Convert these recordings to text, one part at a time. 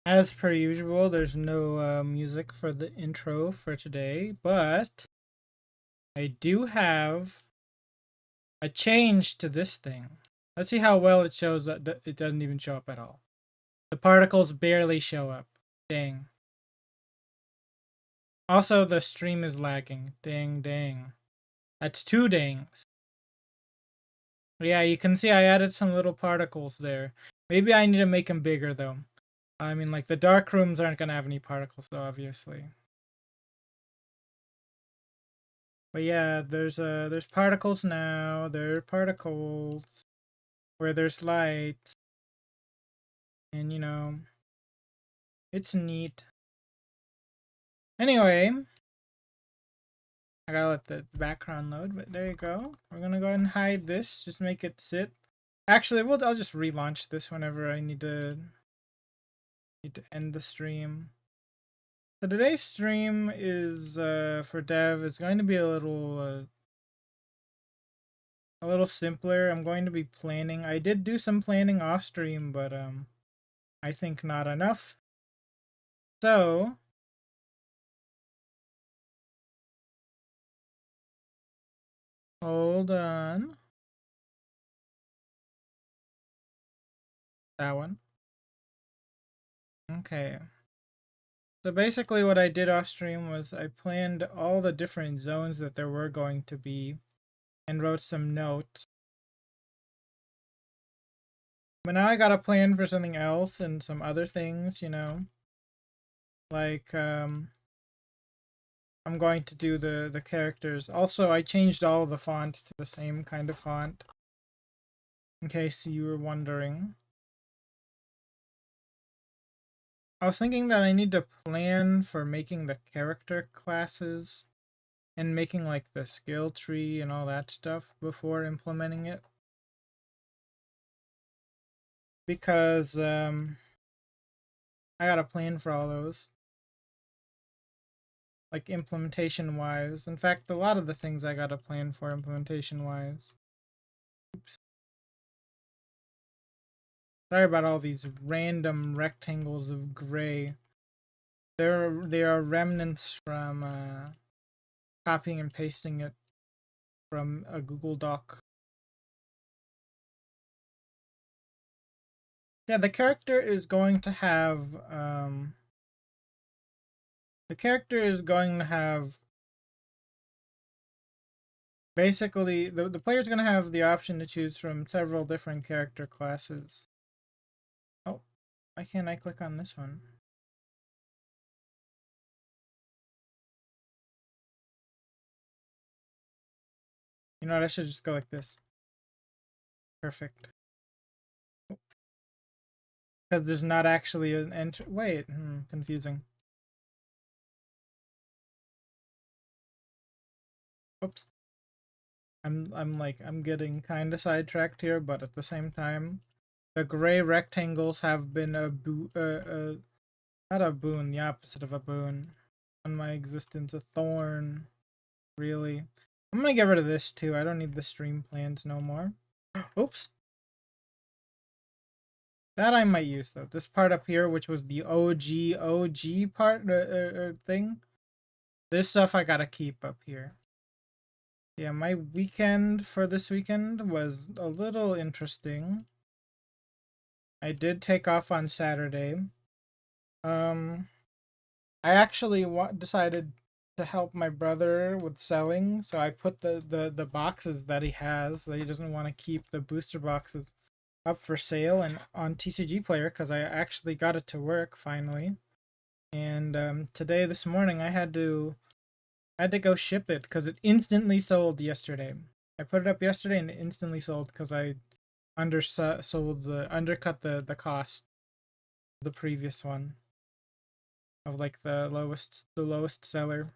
As per usual, there's no music for the intro for today, but I do have a change to this thing. Let's see how well it shows up. It doesn't even show up at all. The particles barely show up. Dang. Also, the stream is lagging. Dang, dang. That's two dangs. Yeah, you can see I added some little particles there. Maybe I need to make them bigger, though. I mean, like, the dark rooms aren't going to have any particles, though, obviously. But yeah, there's particles now. There are particles where there's light. And it's neat. Anyway, I gotta let the background load, but there you go. We're gonna go ahead and hide this, just make it sit. Actually, I'll just relaunch this whenever I need to end the stream. So today's stream is for dev. It's going to be a little simpler. I'm going to be planning. I did do some planning off stream, but I think not enough. So hold on. That one. Okay. So basically what I did off stream was I planned all the different zones that there were going to be and wrote some notes. But now I got a plan for something else and some other things, Like I'm going to do the characters. Also, I changed all the fonts to the same kind of font. In case you were wondering. I was thinking that I need to plan for making the character classes and making like the skill tree and all that stuff before implementing it. Because I got a plan for all those. Like implementation wise. In fact, a lot of the things I got a plan for implementation wise. Oops. Sorry about all these random rectangles of gray. They are remnants from copying and pasting it from a Google Doc. Yeah, the character is going to have basically the player's going to have the option to choose from several different character classes. Oh, why can't I click on this one? You know what, I should just go like this. Perfect. Because there's not actually an enter. Wait, confusing. Oops. I'm getting kind of sidetracked here, but at the same time, the gray rectangles have been not a boon, the opposite of a boon on my existence, a thorn. Really, I'm gonna get rid of this too. I don't need the stream plans no more. Oops. That I might use though. This part up here, which was the OG part thing. This stuff I gotta keep up here. Yeah, my weekend for this weekend was a little interesting. I did take off on Saturday. I actually decided to help my brother with selling, so I put the boxes that he has that he doesn't want to keep, the booster boxes, up for sale and on TCG Player because I actually got it to work finally. And this morning I had to go ship it because it instantly sold yesterday. I put it up yesterday and it instantly sold because I undercut the cost of the previous one of like the lowest seller.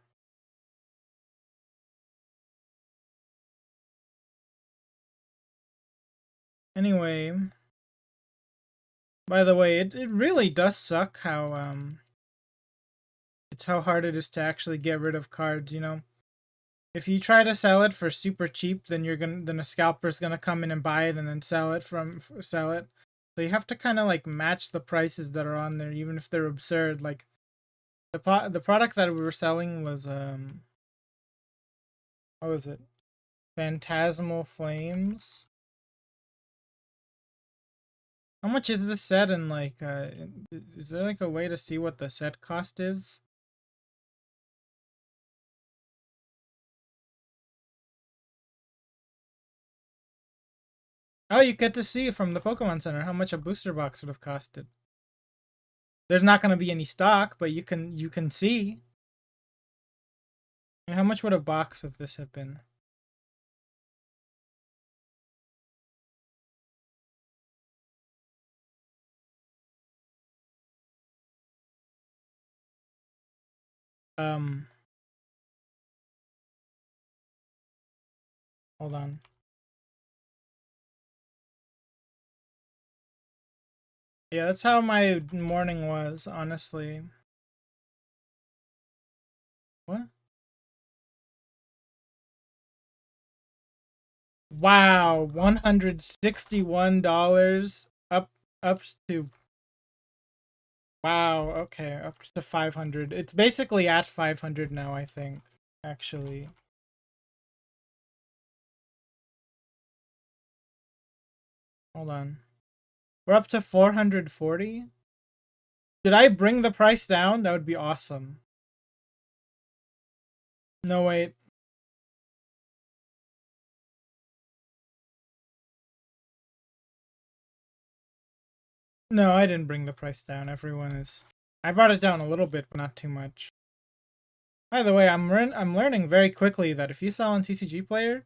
Anyway, by the way, it really does suck how it's how hard it is to actually get rid of cards, If you try to sell it for super cheap, then a scalper's gonna come in and buy it and then sell it. So you have to kind of like match the prices that are on there, even if they're absurd. Like the product that we were selling was what was it? Phantasmal Flames. How much is this set, and like is there like a way to see what the set cost is? Oh, you get to see from the Pokemon Center how much a booster box would have costed. There's not going to be any stock, but you can see. And how much would a box of this have been? Um, hold on. Yeah, that's how my morning was, honestly. What? Wow, $161 up to wow, okay, up to 500. It's basically at 500 now, I think, actually. Hold on. We're up to 440. Did I bring the price down? That would be awesome. No, wait. No, I didn't bring the price down. Everyone is. I brought it down a little bit, but not too much. By the way, I'm learning very quickly that if you sell on TCG Player,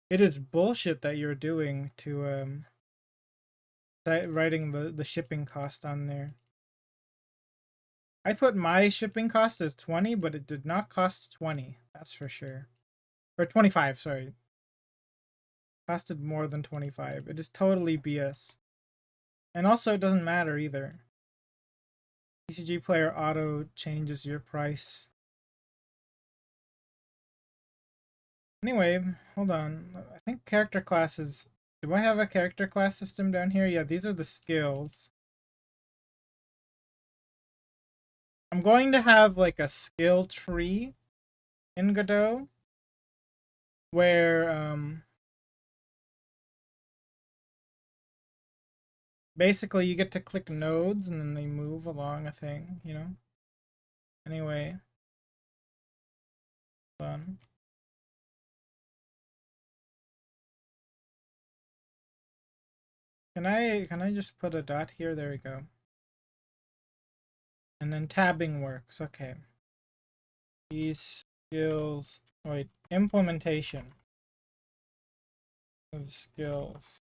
it is bullshit that you're doing to writing the shipping cost on there. I put my shipping cost as 20, but it did not cost 20. That's for sure. Or 25, sorry. Costed more than 25. It is totally BS. And also, it doesn't matter either. TCG Player auto changes your price. Anyway, hold on. I think character classes. Do I have a character class system down here? Yeah, these are the skills. I'm going to have like a skill tree in Godot where basically you get to click nodes and then they move along a thing, you know? Anyway, fun. Can I just put a dot here? There we go. And then tabbing works. Okay. These skills. Wait, implementation of skills.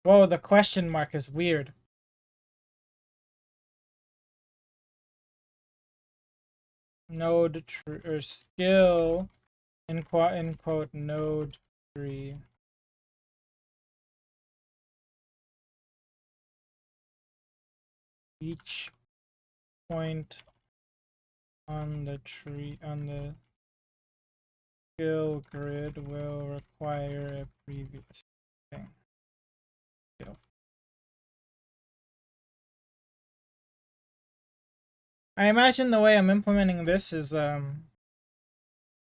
Whoa, the question mark is weird. Node tree or skill in quote node tree. Each point on the tree on the skill grid will require a previous thing. Skill. I imagine the way I'm implementing this is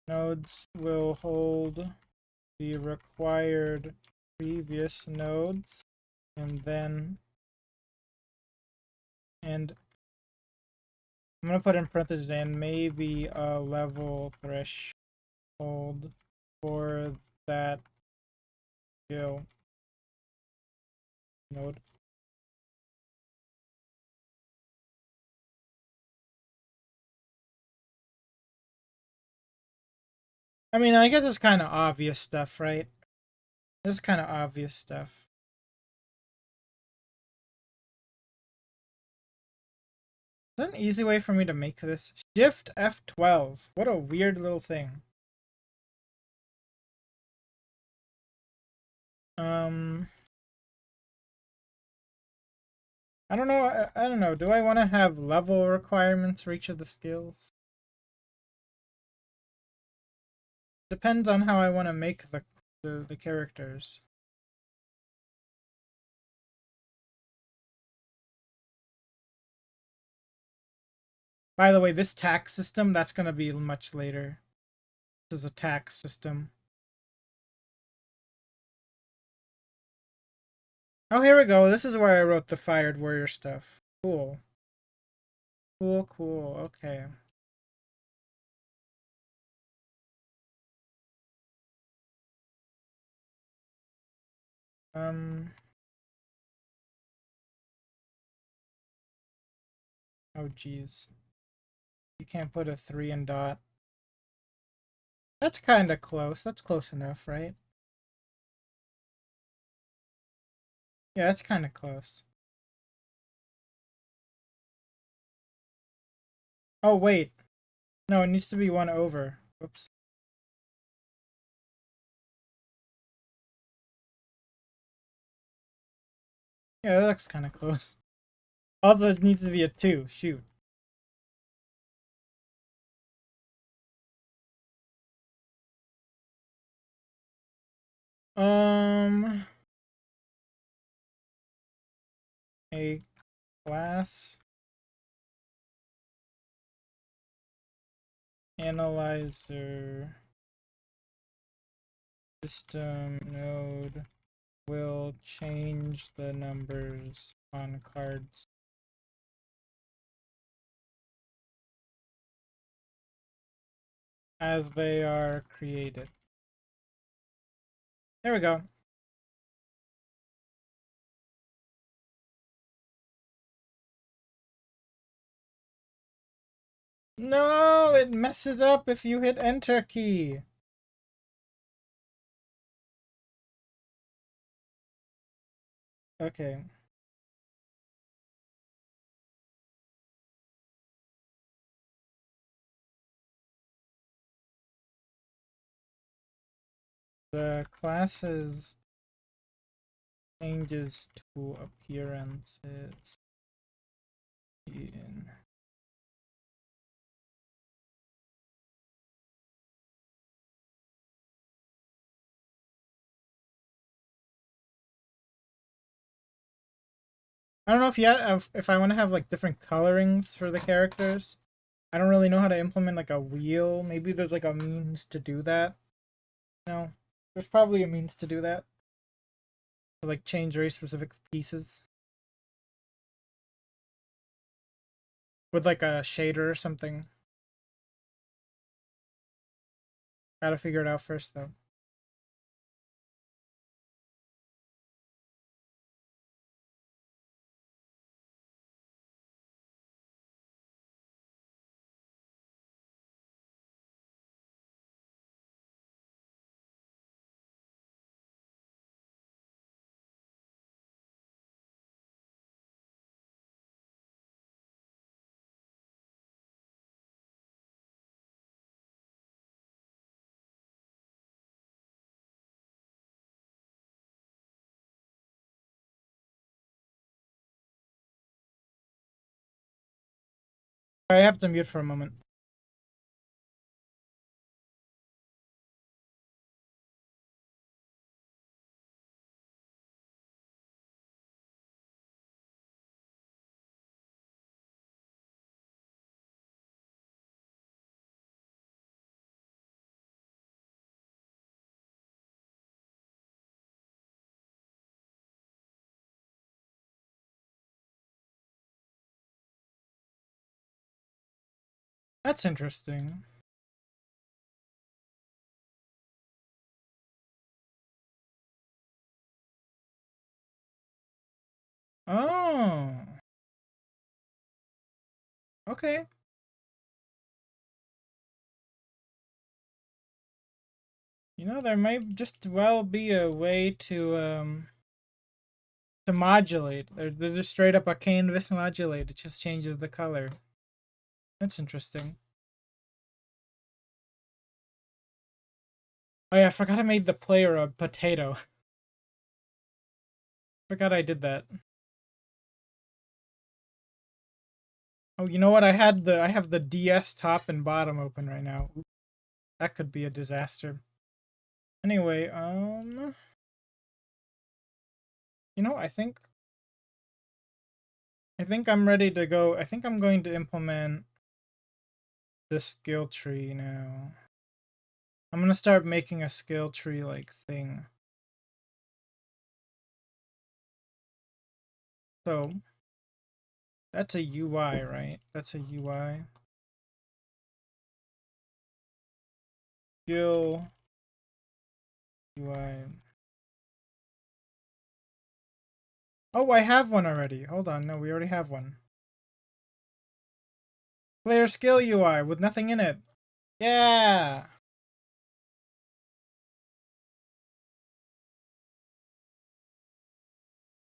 nodes will hold the required previous nodes and then and I'm gonna put in parentheses and maybe a level threshold for that skill node. I mean, I guess it's kind of obvious stuff, right? This is kind of obvious stuff. Is that an easy way for me to make this? Shift F12. What a weird little thing. Um, I don't know. I don't know. Do I want to have level requirements for each of the skills? Depends on how I want to make the characters. By the way, this tax system, that's going to be much later. This is a tax system. Oh, here we go. This is where I wrote the fired warrior stuff. Cool. Cool, cool. Okay. Um. Oh, geez. You can't put a 3 and dot. That's kind of close. That's close enough, right? Yeah, that's kind of close. Oh, wait. No, it needs to be 1 over. Oops. Yeah, that looks kind of close. Also, it needs to be a 2. Shoot. Um, a class analyzer system node will change the numbers on cards as they are created. There we go. No, it messes up if you hit enter key. Okay. The classes changes to appearances in I don't know if yet if I want to have like different colorings for the characters. I don't really know how to implement like a wheel. Maybe there's like a means to do that. No, there's probably a means to do that. To like change very specific pieces with like a shader or something. Gotta figure it out first though. I have to mute for a moment. That's interesting. Oh, okay. You know, there might just well be a way to modulate. They're just straight up a canvas modulate. It just changes the color. That's interesting. Oh yeah, I forgot I made the player a potato. Forgot I did that. Oh, you know what? I have the DS top and bottom open right now. That could be a disaster. Anyway, you know, I think I'm ready to go. I think I'm going to implement the skill tree now. I'm gonna start making a skill tree like thing. So that's a UI, right? That's a UI. Skill UI. Oh, I have one already. Hold on, no, we already have one. Player skill UI with nothing in it. Yeah.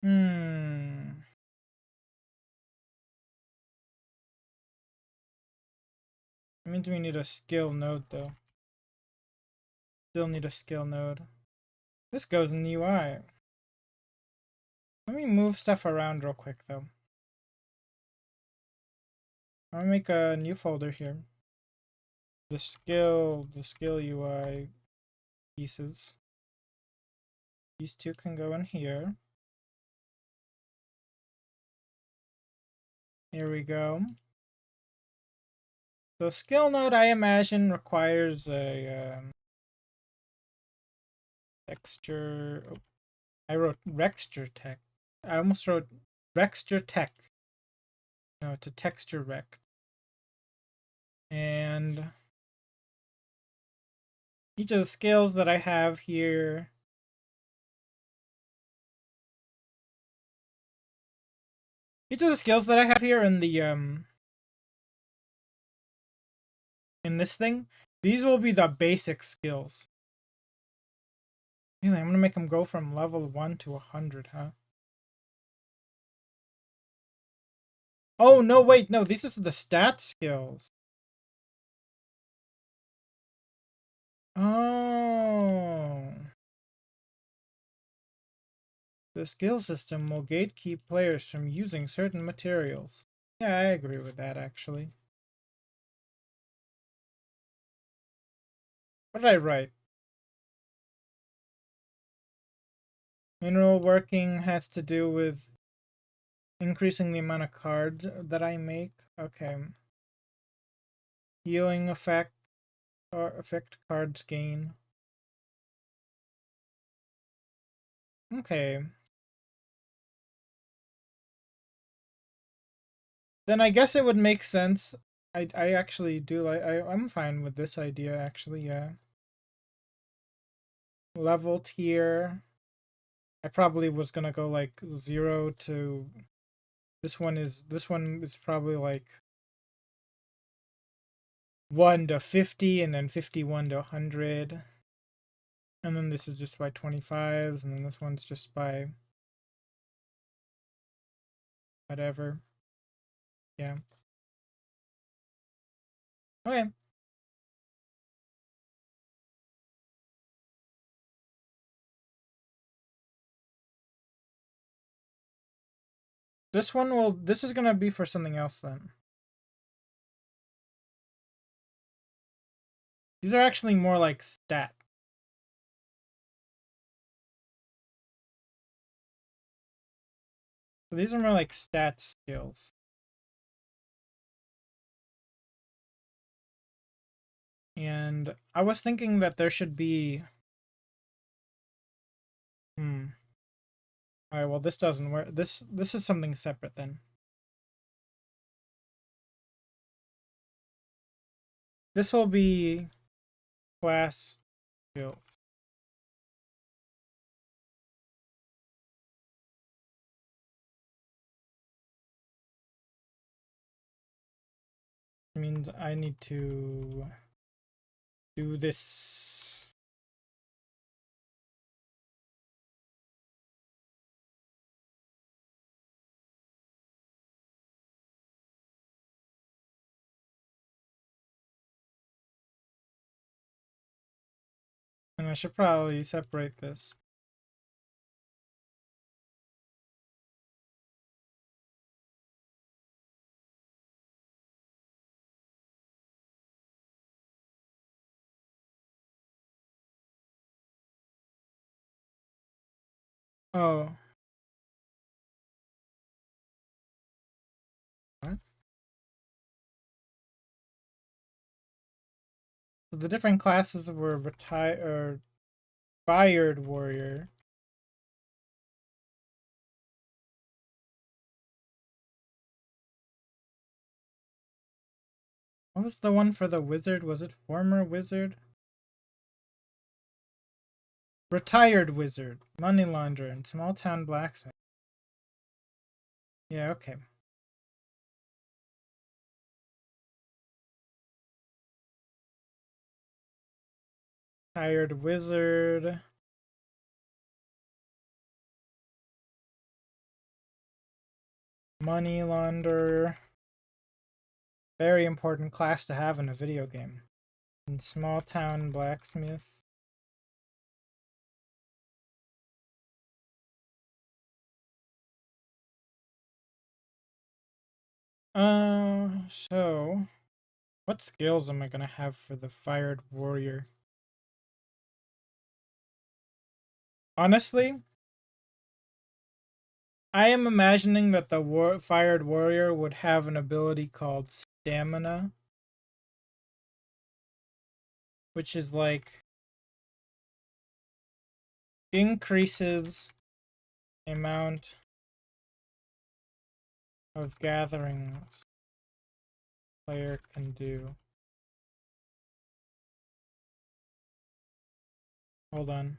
Hmm. It means we need a skill node though. Still need a skill node. This goes in the UI. Let me move stuff around real quick though. I'm gonna make a new folder here. The skill UI pieces. These two can go in here. Here we go. So skill node, I imagine, requires a texture. Oh, I wrote Rexture Tech. I almost wrote Rexture Tech. No, it's a texture rec. And each of the skills that I have here. Each of the skills that I have here in the in this thing, these will be the basic skills. Really, I'm gonna make them go from level 1 to 100, huh? Oh, no, wait, no, this is the stat skills. Oh. The skill system will gatekeep players from using certain materials. Yeah, I agree with that, actually. What did I write? Mineral working has to do with increasing the amount of cards that I make. Okay. Healing effect or effect cards gain. Okay. Then I guess it would make sense. I actually do like I'm fine with this idea actually, yeah. Level tier. I probably was gonna go like 0 to this one is probably like 1 to 50 and then 51 to 100. And then this is just by 25s and then this one's just by whatever. Yeah. Okay. This is gonna be for something else then. These are actually more like stat. So these are more like stat skills. And I was thinking that there should be Alright, well this doesn't work. This is something separate then. This will be class skills. Means I need to do this. And I should probably separate this. Oh. What? So the different classes were retired or fired warrior. What was the one for the wizard? Was it former wizard? Retired wizard, money launderer, and small town blacksmith. Yeah, okay. Retired wizard. Money launderer. Very important class to have in a video game. And small town blacksmith. So what skills am I gonna have for the fired warrior? Honestly, I am imagining that the fired warrior would have an ability called stamina, which is like increases the amount of gatherings player can do. Hold on.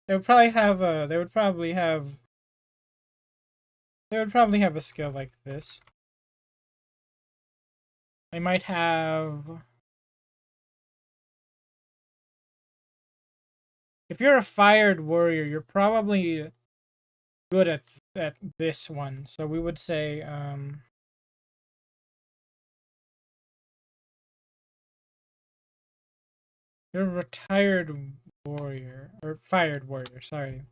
They would probably have a they would probably have a skill like this. They might have, if you're a fired warrior, you're probably good at this one. So we would say you're a retired warrior or fired warrior, sorry.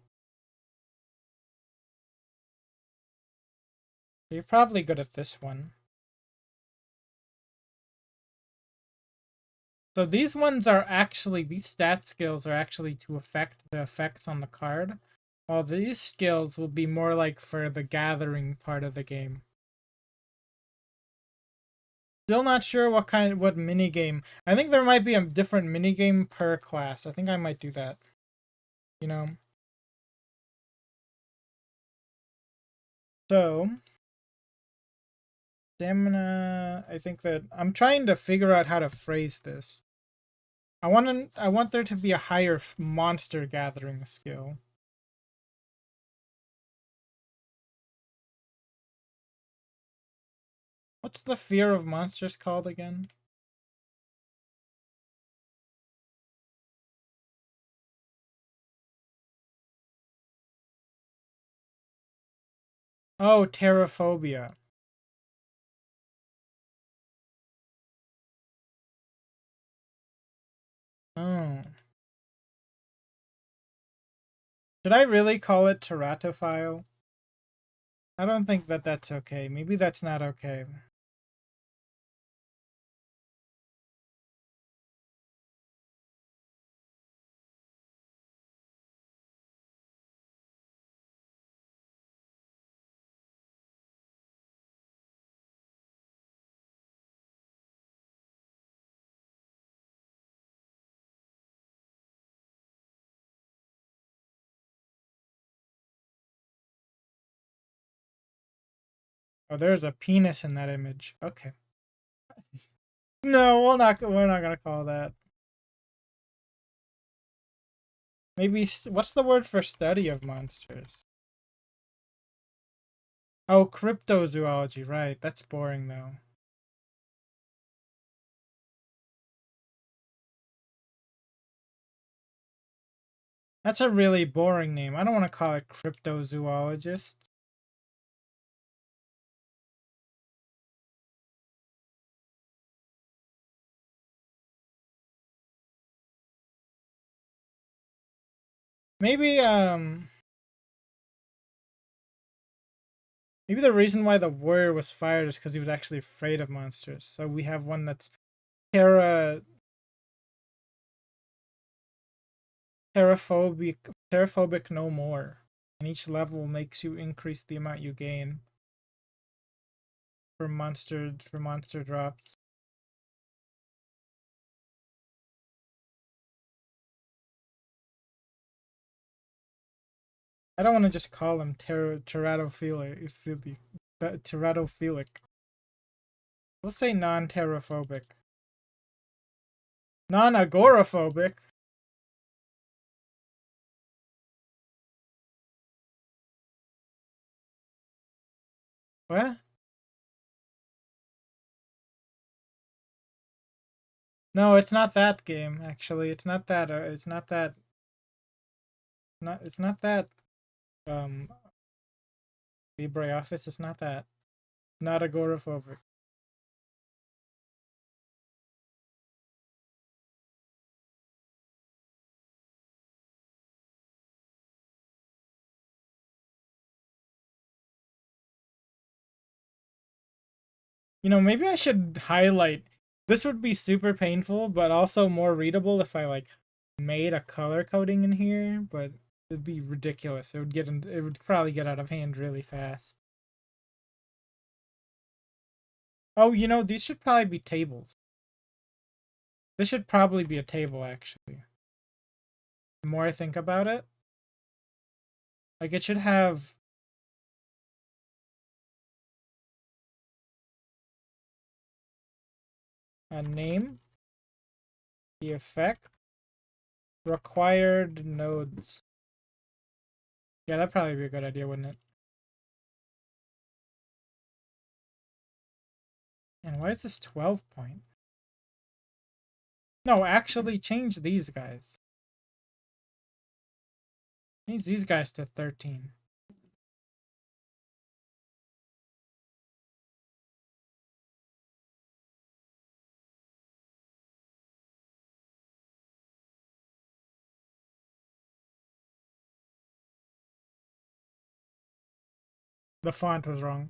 So you're probably good at this one. So these ones are actually, these stat skills are actually to affect the effects on the card, while these skills will be more like for the gathering part of the game. Still not sure what mini game. I think there might be a different mini game per class. I think I might do that. You know. So stamina. I think that I'm trying to figure out how to phrase this. I want there to be a higher monster gathering skill. What's the fear of monsters called again? Oh, terraphobia. Oh. Should I really call it teratophile? I don't think that that's okay. Maybe that's not okay. Oh, there's a penis in that image. Okay. No, we're not gonna call that. Maybe what's the word for study of monsters? Oh, cryptozoology, right. That's boring though. That's a really boring name. I don't want to call it cryptozoologist. Maybe Maybe the reason why the warrior was fired is because he was actually afraid of monsters. So we have one that's terra terraphobic no more. And each level makes you increase the amount you gain for monster drops. I don't want to just call him teratophilic. Teratophilic. Let's say non-terraphobic. Non-agoraphobic. What? No, it's not that game. Actually, it's not that. It's not that. Not. It's not that. Um, LibreOffice. It's not that. Not agoraphobic. You know, maybe I should highlight. This would be super painful, but also more readable if I like made a color coding in here. But it'd be ridiculous. It would probably get out of hand really fast. Oh, you know, these should probably be tables. This should probably be a table, actually. The more I think about it, like it should have a name, the effect, required nodes. Yeah, that'd probably be a good idea, wouldn't it? And why is this 12 point? No, actually change these guys. Change these guys to 13. The font was wrong.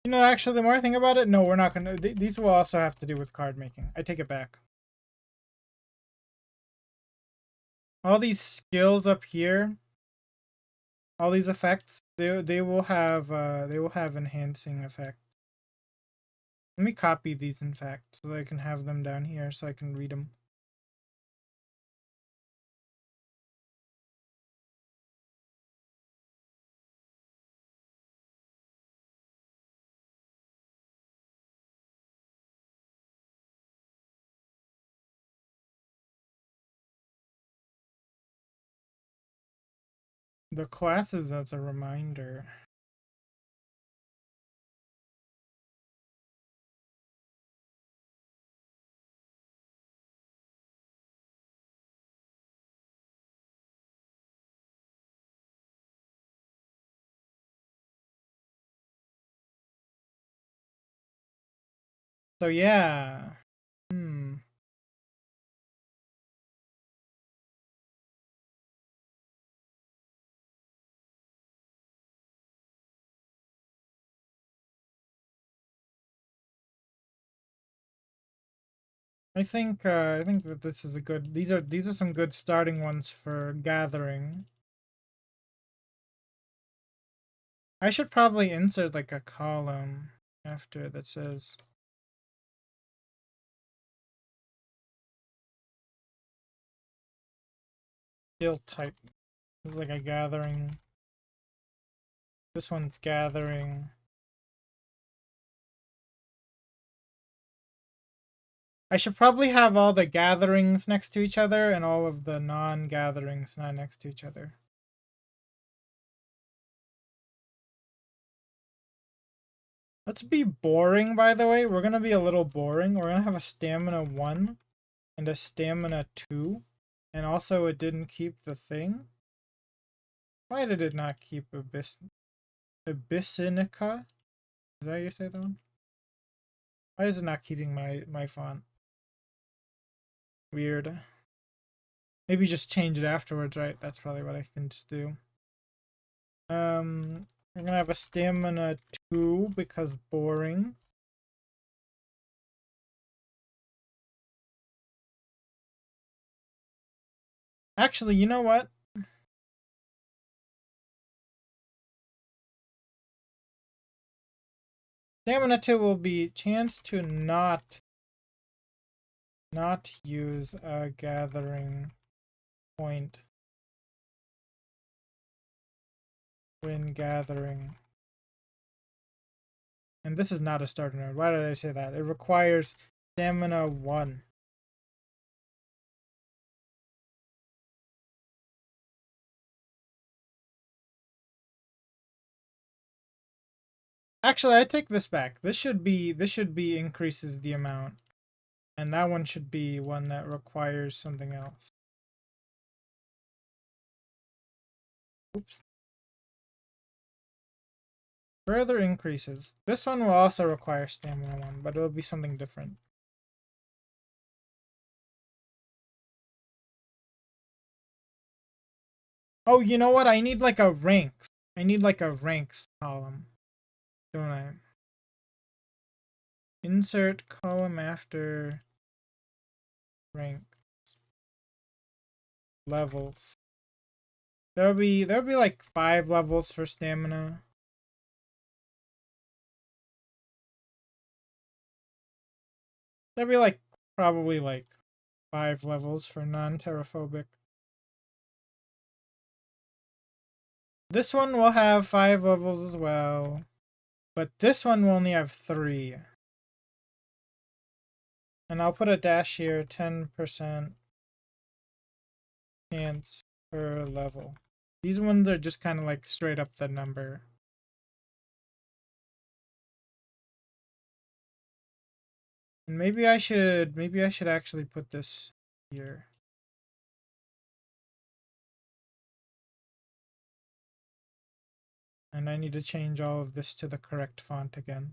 You know, actually, the more I think about it, no, we're not gonna. These will also have to do with card making. I take it back. All these skills up here, all these effects, they will have enhancing effect. Let me copy these, in fact, so that I can have them down here, so I can read them. The classes as a reminder. So yeah. Hmm. I think that this is a good. These are some good starting ones for gathering. I should probably insert like a column after that says skill type. It's like a gathering. This one's gathering. I should probably have all the gatherings next to each other and all of the non-gatherings not next to each other. Let's be boring, by the way. We're gonna be a little boring. We're gonna have a stamina 1 and a stamina 2. And also it didn't keep the thing. Why did it not keep Abyssinica? Is that how you say that one? Why is it not keeping my font? Weird. Maybe just change it afterwards, right? That's probably what I can just do. We're gonna have a stamina 2 because boring. Actually, you know what? Stamina 2 will be chance to not use a gathering point when gathering. And this is not a starter node. Why did I say that? It requires stamina 1. Actually, I take this back. This should be increases the amount. And that one should be one that requires something else. Oops. Further increases. This one will also require stamina 1, but it'll be something different. Oh, you know what? I need like a ranks. I need like a ranks column. Don't I? Insert column after rank levels. There'll be like 5 levels for stamina. There'll be like probably like 5 levels for non-terraphobic. This one will have 5 levels as well, but this one will only have 3. And I'll put a dash here, 10% chance per level. These ones are just kind of like straight up the number. And maybe I should actually put this here. And I need to change all of this to the correct font again.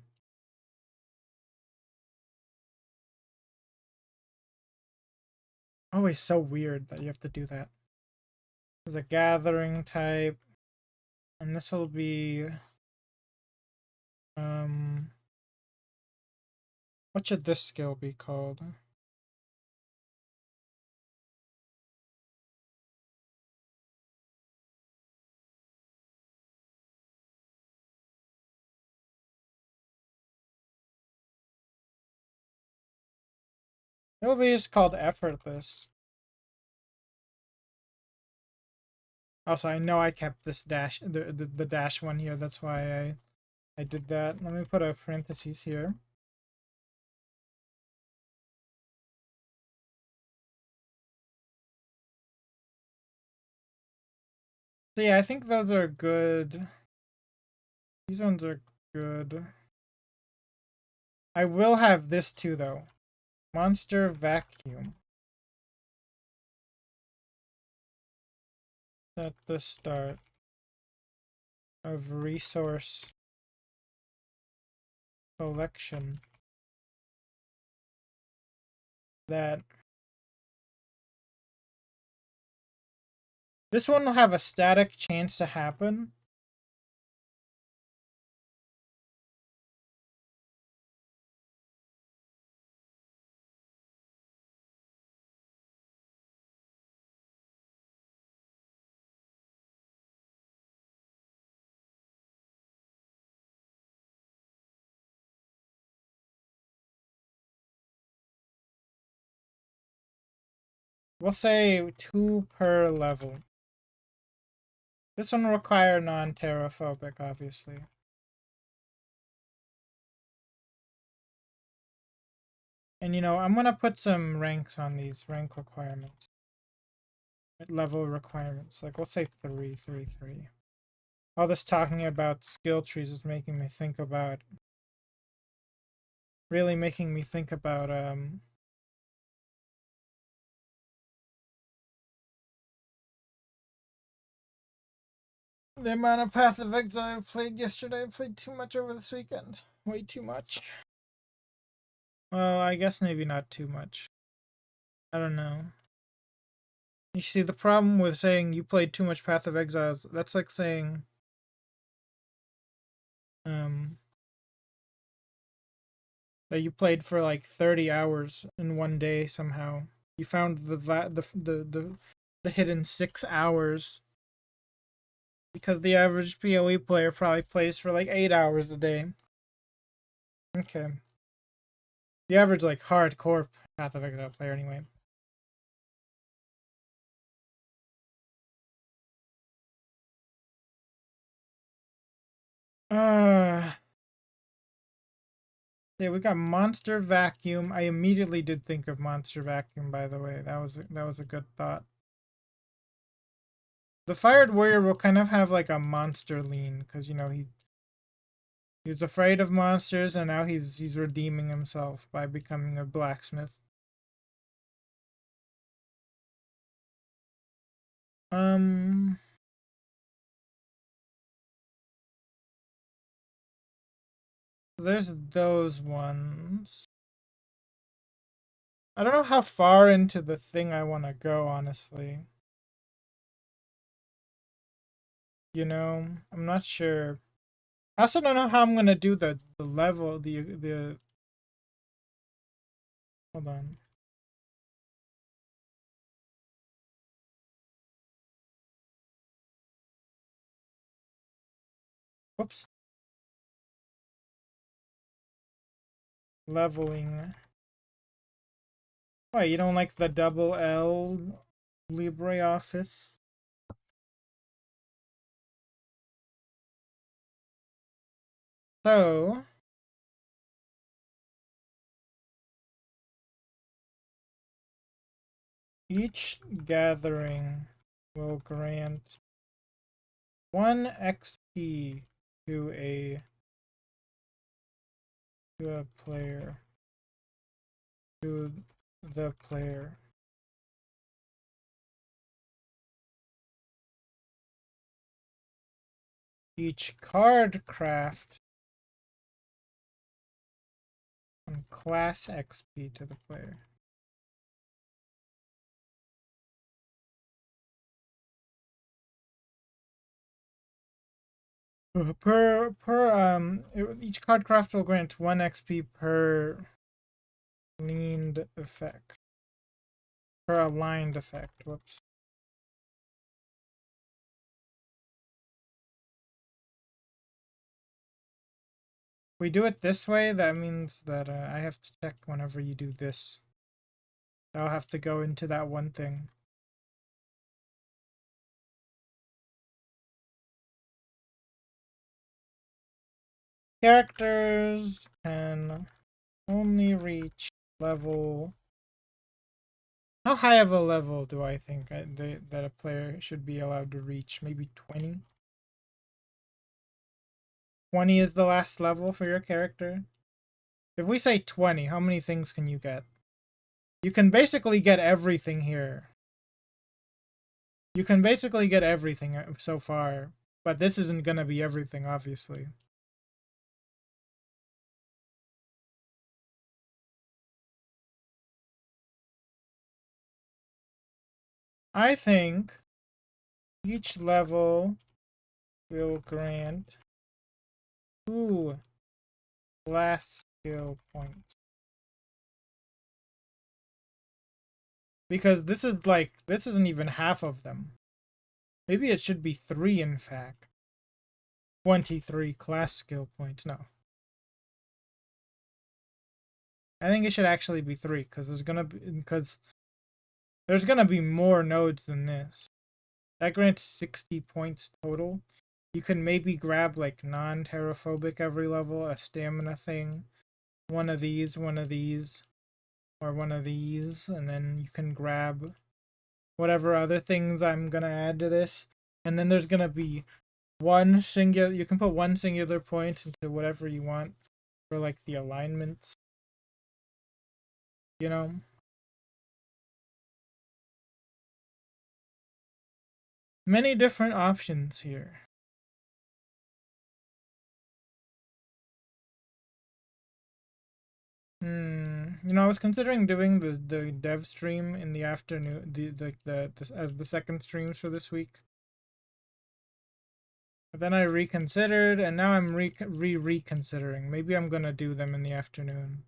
Always so weird that you have to do that. There's a gathering type. And this will be what should this skill be called? It'll be just called effortless. Also, I know I kept this dash, the dash one here. That's why I did that. Let me put a parentheses here. So yeah, I think those are good. These ones are good. I will have this too, though. Monster vacuum. At the start of resource collection. That this one will have a static chance to happen. We'll say 2 per level. This one will require non-terraphobic, obviously. And you know, I'm gonna put some ranks on these rank requirements. Level requirements. Like, we'll say 3, 3, 3. All this talking about skill trees is making me think about... Really making me think about, the amount of Path of Exile I played yesterday. I played too much over this weekend. Way too much. Well, I guess maybe not too much. I don't know. You see, the problem with saying you played too much Path of Exiles, that's like saying, that you played for like 30 hours in one day somehow. You found the hidden 6 hours because the average PoE player probably plays for like 8 hours a day. Okay. The average like hardcore Path of Exile player anyway. Yeah, we got Monster Vacuum. I immediately did think of Monster Vacuum, by the way. That was a good thought. The Fired Warrior will kind of have like a monster lean, because you know he was afraid of monsters, and now he's redeeming himself by becoming a blacksmith. There's those ones. I don't know how far into the thing I want to go, honestly. You know, I'm not sure. I also don't know how I'm gonna do the level, the hold on. Whoops. Leveling. Why, you don't like the double L LibreOffice? So, each gathering will grant 1 XP to a player. To the player. Each card craft and class XP to the player. Each card craft will grant 1 XP per leaned effect. Per aligned effect. Whoops. If we do it this way, that means that I have to check whenever you do this. I'll have to go into that one thing. Characters can only reach level... How high of a level do I think that a player should be allowed to reach? Maybe 20? 20 is the last level for your character? If we say 20, how many things can you get? You can basically get everything here. You can basically get everything so far, but this isn't gonna be everything, obviously. I think each level will grant 2 last skill points. Because this isn't even half of them. Maybe it should be 3, in fact. 23 class skill points. No. I think it should actually be 3, because there's gonna be... Because There's gonna be more nodes than this. That grants 60 points total. You can maybe grab like non-terraphobic every level, a stamina thing, one of these, or one of these, and then you can grab whatever other things I'm gonna add to this. And then there's gonna be one singular, you can put one singular point into whatever you want for like the alignments, you know? Many different options here. I was considering doing the dev stream in the afternoon, as the second streams for this week. But then I reconsidered, and now I'm reconsidering. Maybe I'm gonna do them in the afternoon,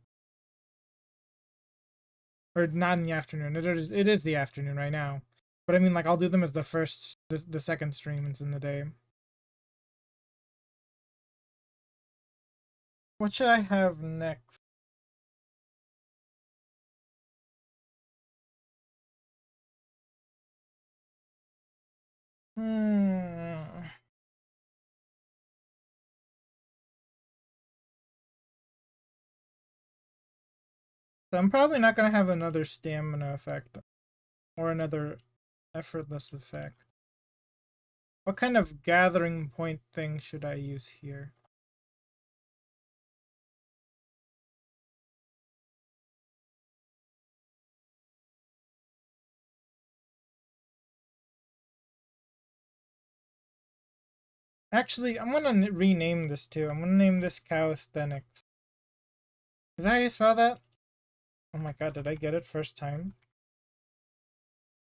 or not in the afternoon. It is the afternoon right now, but I mean like I'll do them as the second streams in the day. What should I have next? Hmm. So I'm probably not gonna have another stamina effect or another effortless effect. What kind of gathering point thing should I use here? Actually, I'm gonna rename this too. I'm gonna name this calisthenics. Is that how you spell that? Oh my god, did I get it first time?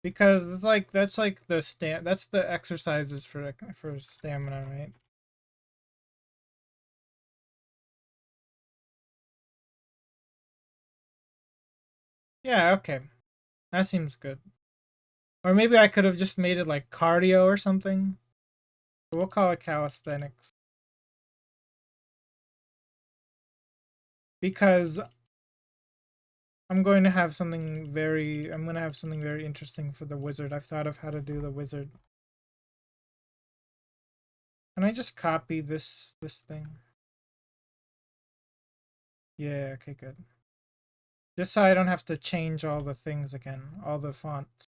Because it's like that's like that's the exercises for stamina, right? Yeah, okay. That seems good. Or maybe I could have just made it like cardio or something. But we'll call it calisthenics. Because I'm gonna have something very interesting for the wizard. I've thought of how to do the wizard. Can I just copy this thing? Yeah, okay, good. Just so I don't have to change all the things again, all the fonts.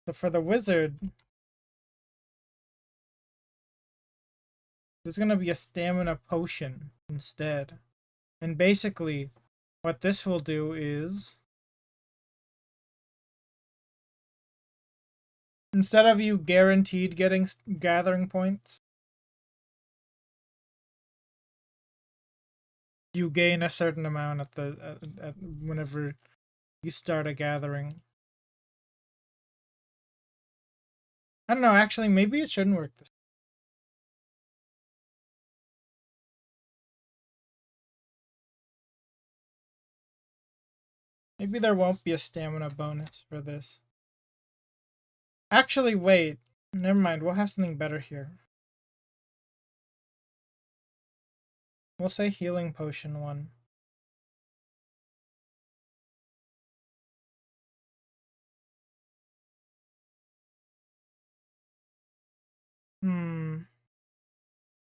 So for the wizard, there's gonna be a stamina potion instead. And basically, what this will do is, instead of you guaranteed getting gathering points, you gain a certain amount at whenever you start a gathering. I don't know, actually, maybe it shouldn't work this. Maybe there won't be a stamina bonus for this. Actually, wait. Never mind, we'll have something better here. We'll say healing potion 1.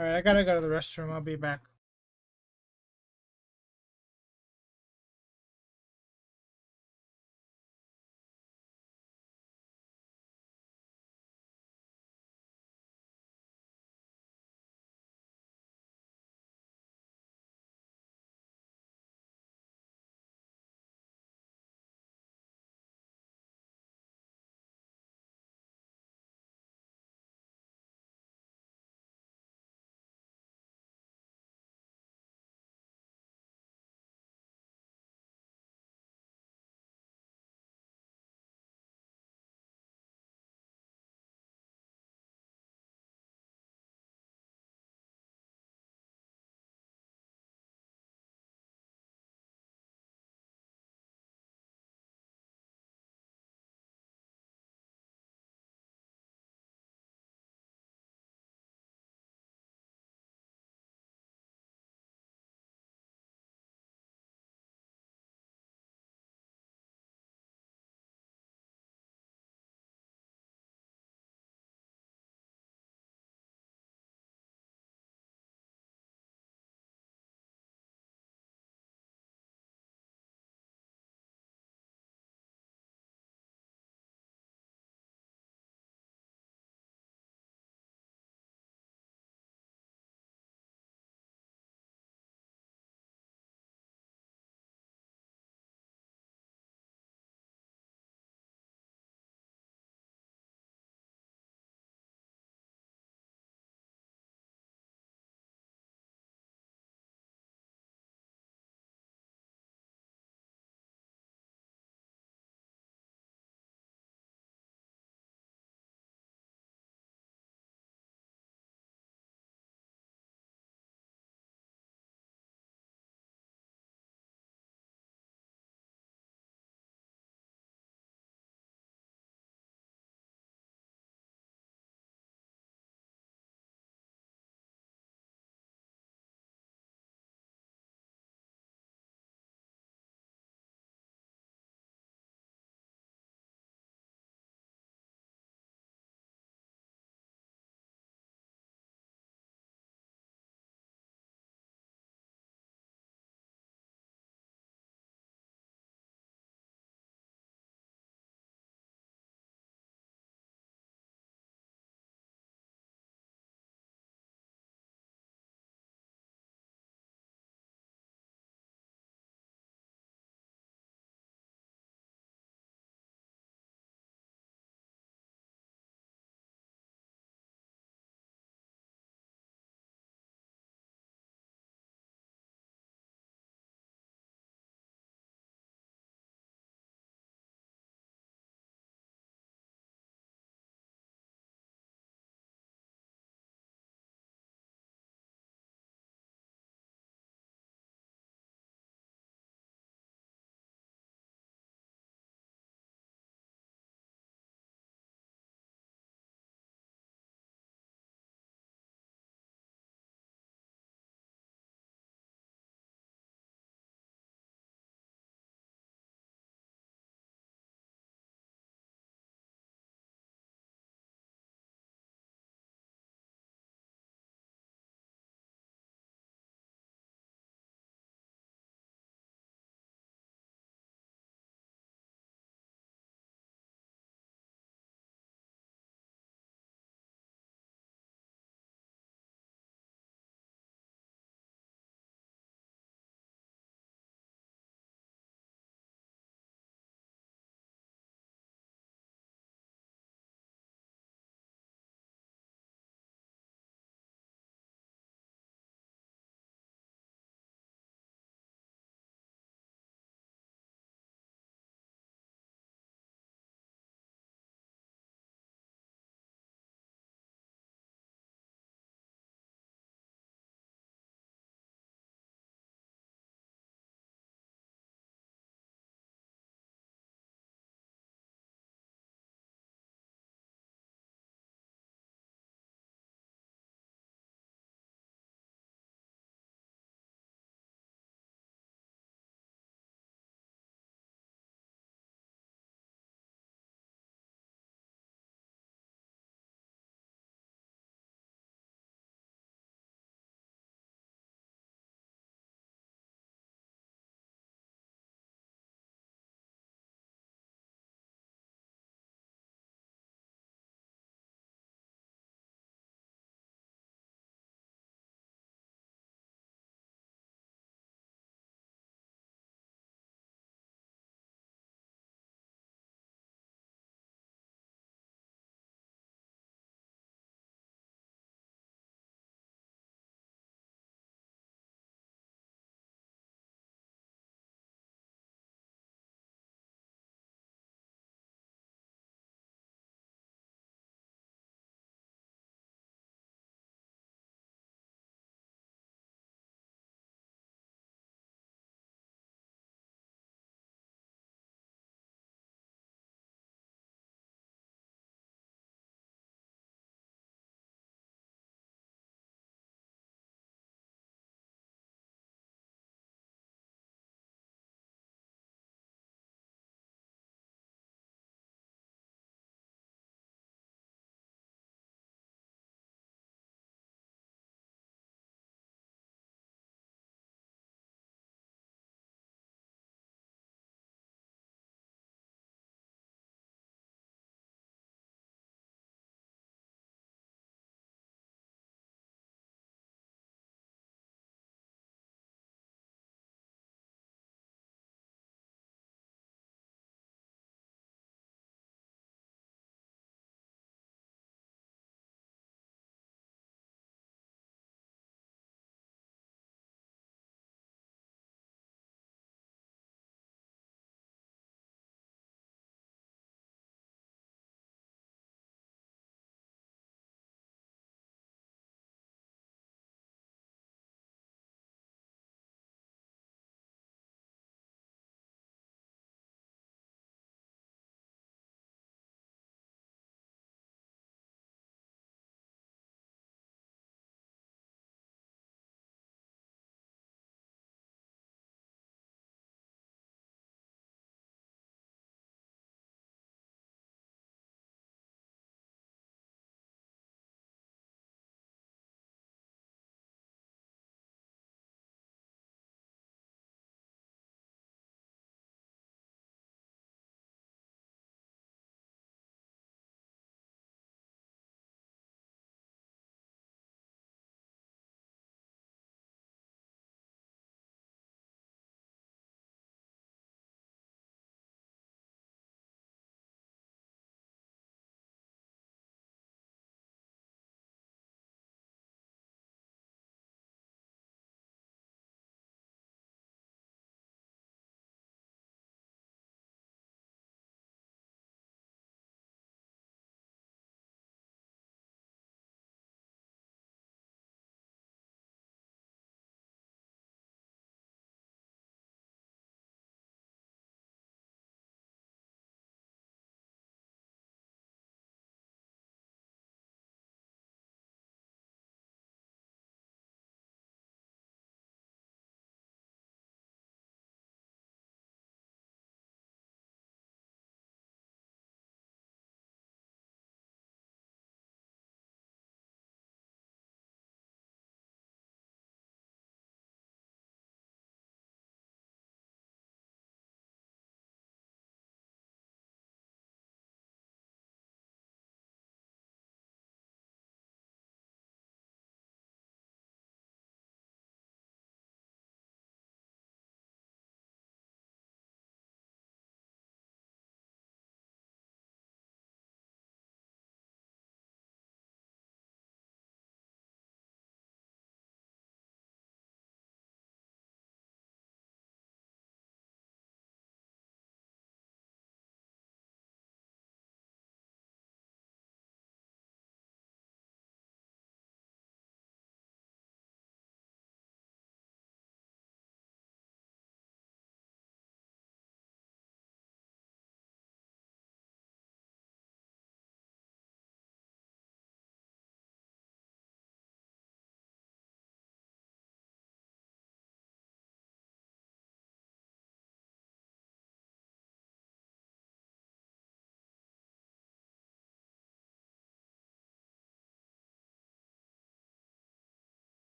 Alright, I gotta go to the restroom. I'll be back.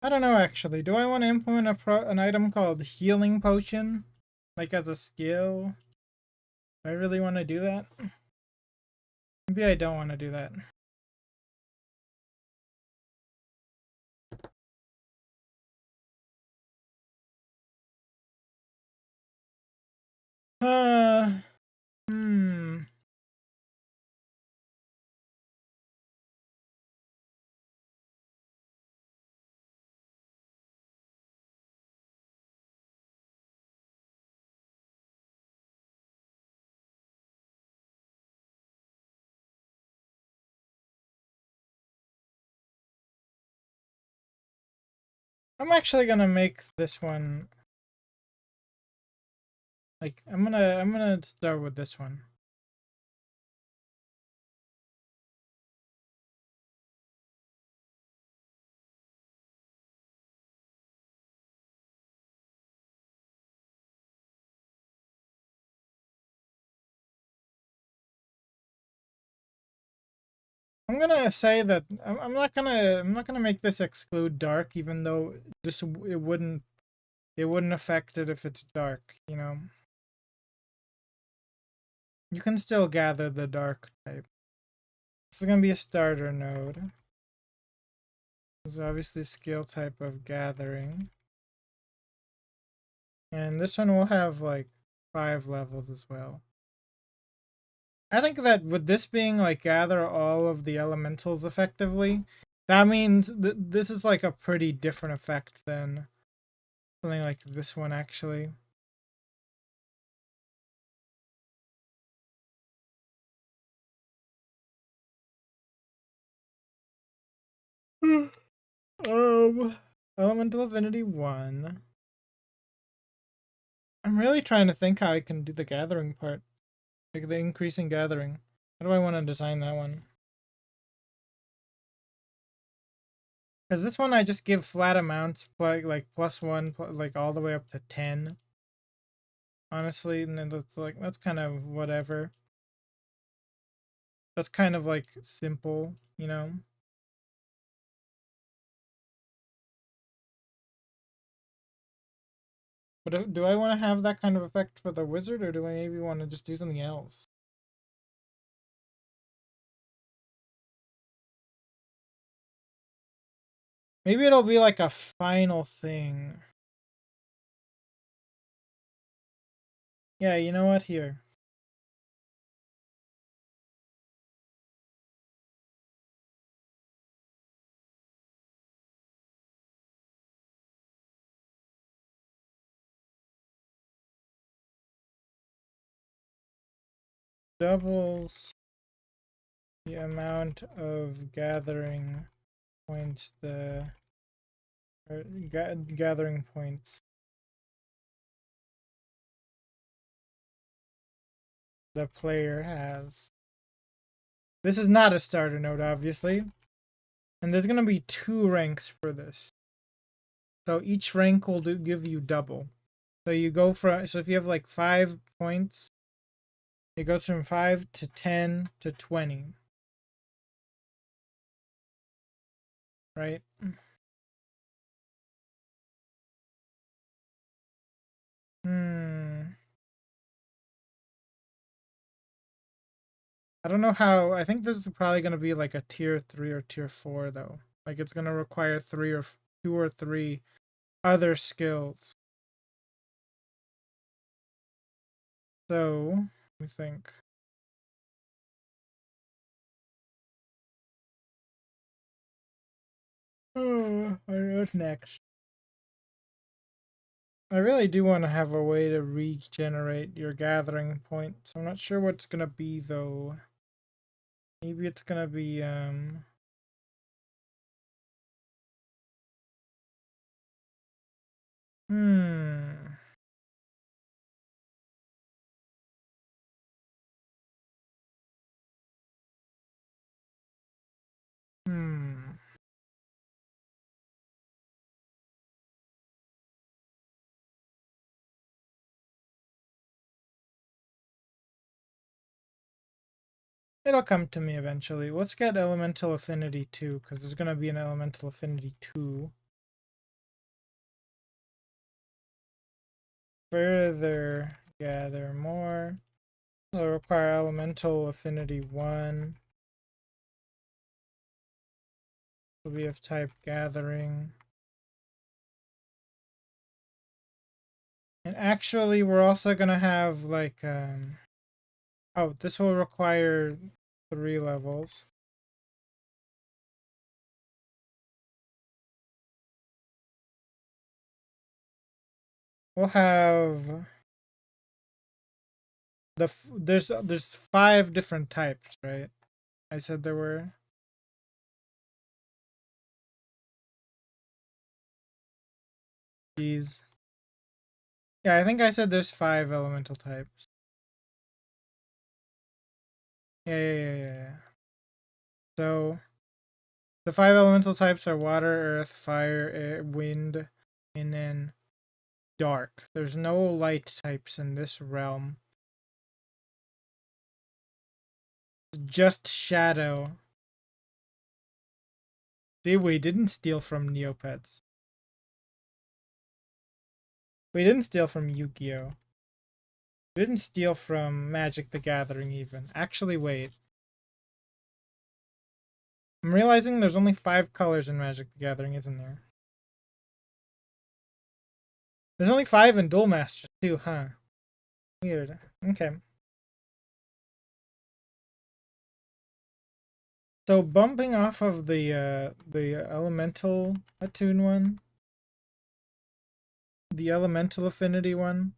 I don't know actually. Do I want to implement an item called Healing Potion? Like as a skill? Do I really want to do that? Maybe I don't want to do that. Uh, hmm. I'm actually gonna make this one like I'm gonna start with this one. I'm gonna say that I'm not gonna make this exclude dark, even though it wouldn't affect it if it's dark. You know, you can still gather the dark type. This is gonna be a starter node. There's obviously skill type of gathering, and this one will have like 5 levels as well. I think that with this being like gather all of the elementals effectively, that means this is like a pretty different effect than something like this one actually. um, Elemental Affinity 1. I'm really trying to think how I can do the gathering part, like the increasing gathering. How do I want to design that one? Because this one I just give flat amounts, like +1, like all the way up to 10. Honestly, and then that's kind of whatever. That's kind of like simple, you know. But do I want to have that kind of effect for the wizard, or do I maybe want to just do something else? Maybe it'll be like a final thing. Yeah, you know what? Here. Doubles the amount of gathering points gathering points the player has. This is not a starter node, obviously. And there's gonna be 2 ranks for this. So each rank will give you double. So you go so if you have like 5 points, it goes from 5 to 10 to 20. Right? Hmm. I don't know how. I think this is probably gonna be like a tier 3 or tier 4 though. Like it's gonna require 2 or 3 other skills. So we think. Oh, what's next? I really do want to have a way to regenerate your gathering points. I'm not sure what's gonna be though. Maybe it's gonna be Hmm. Hmm. It'll come to me eventually. Let's get Elemental Affinity 2, because there's gonna be an Elemental Affinity 2. Further gather more. Will require elemental affinity 1. Will be of type gathering. And actually, we're also gonna have like oh, this will require 3 levels. We'll have there's 5 different types, right? I said there were. These. Yeah, I think I said there's 5 elemental types. Yeah. So the 5 elemental types are water, earth, fire, air, wind, and then dark. There's no light types in this realm. It's just shadow. See, we didn't steal from Neopets. We didn't steal from Yu-Gi-Oh! We didn't steal from Magic the Gathering even. Actually, wait. I'm realizing there's only 5 colors in Magic the Gathering, isn't there? There's only 5 in Duel Masters too, huh? Weird. Okay. So bumping off of the elemental attune one, the elemental affinity one,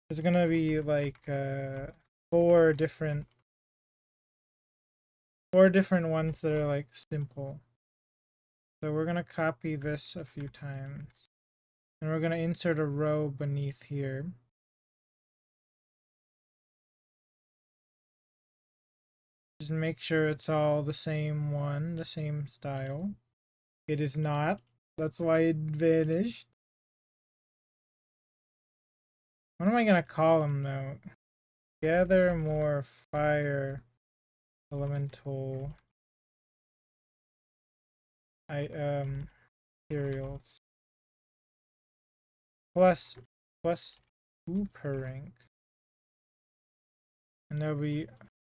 is gonna be like 4 different ones that are like simple. So we're gonna copy this a few times. And we're gonna insert a row beneath here. Just make sure it's all the same one, the same style. It is not. That's why it vanished. What am I gonna call them though? Gather more fire elemental materials. Plus 2 per rank. And there'll be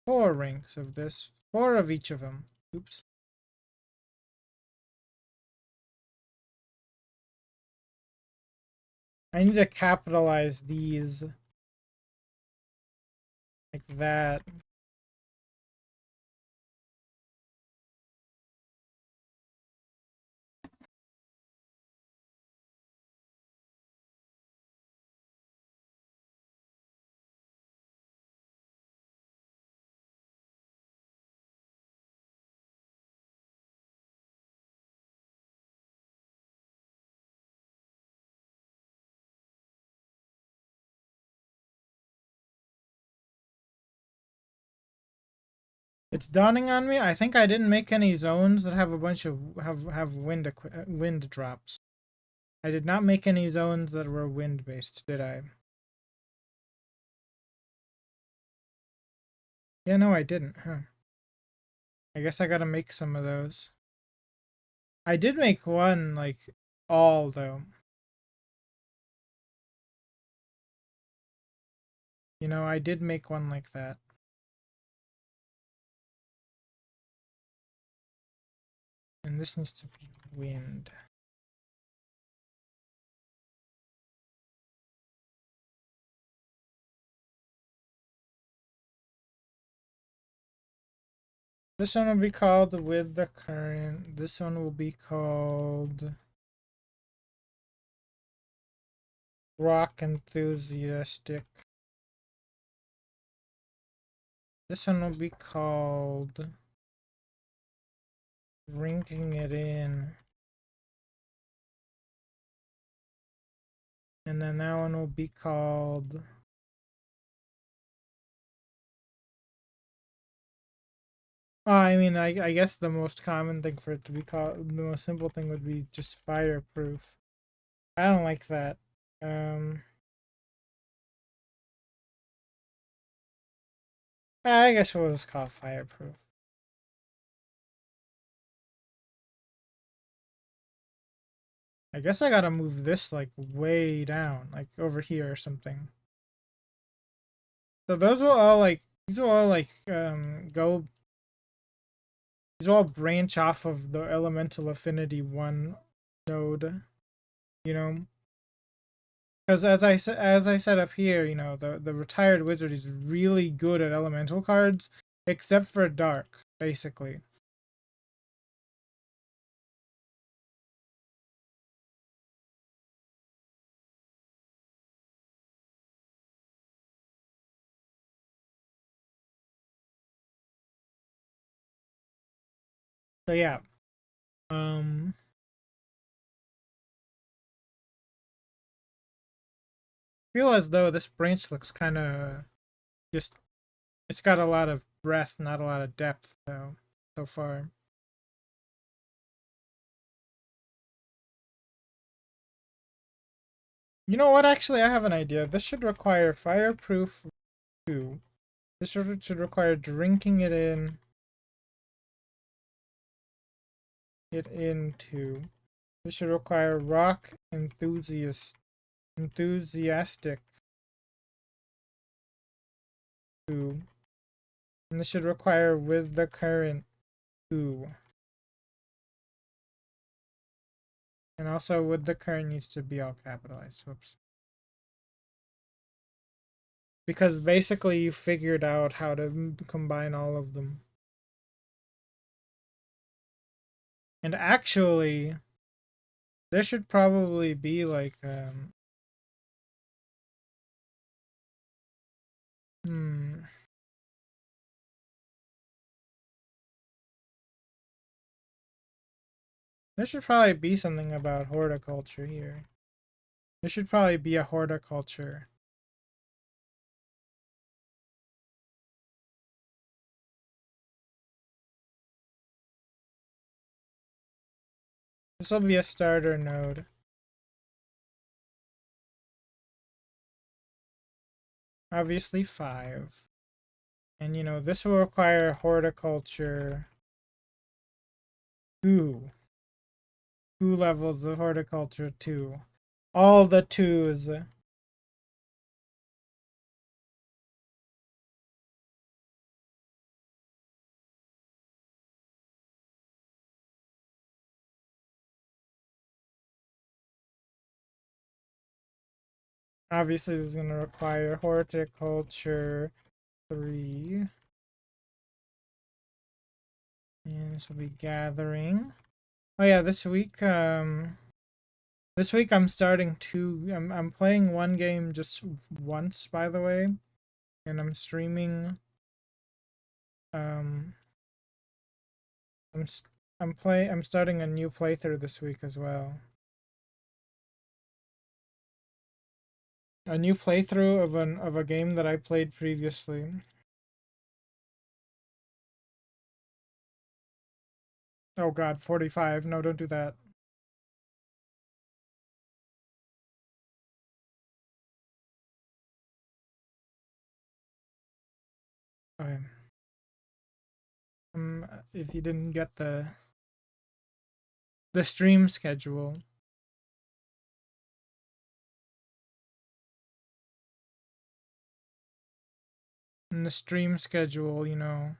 4 ranks of this. 4 of each of them. Oops. I need to capitalize these. Like that. It's dawning on me. I think I didn't make any zones that have a bunch of have wind drops. I did not make any zones that were wind based, did I? Yeah, no, I didn't. Huh. I guess I gotta make some of those. I did make one like all though. You know, I did make one like that. And this needs to be wind. This one will be called with the current. This one will be called rock enthusiastic. This one will be called rinking it in. And then that one will be called I mean, I guess the most common thing for it to be called, the most simple thing would be just fireproof. I don't like that. I guess we'll just call it fireproof. I guess I gotta move this like way down, like over here or something. So those will all like these will all like go these will all branch off of the elemental affinity 1 node, you know? Because as I said up here, you know, the retired wizard is really good at elemental cards, except for dark, basically. So yeah. Um feel as though this branch looks kinda just it's got a lot of breadth, not a lot of depth though, so far. You know what, actually I have an idea. This should require fireproof 2. This should require drinking it into. This should require rock enthusiastic 2. And this should require with the current 2. And also with the current needs to be all capitalized. Whoops. Because basically you figured out how to combine all of them. And actually, there should probably be like there should probably be something about horticulture here. There should probably be a horticulture. This will be a starter node. Obviously 5. And you know, this will require horticulture 2. 2 levels of horticulture 2. All the 2s. Obviously, this is going to require horticulture 3. And this will be gathering. Oh yeah, this week I'm starting I'm playing one game just once, by the way, and I'm streaming um I'm starting a new playthrough this week as well. A new playthrough of a game that I played previously. Oh god, 45. No, don't do that. Okay. If you didn't get the stream schedule. In the stream schedule, you know,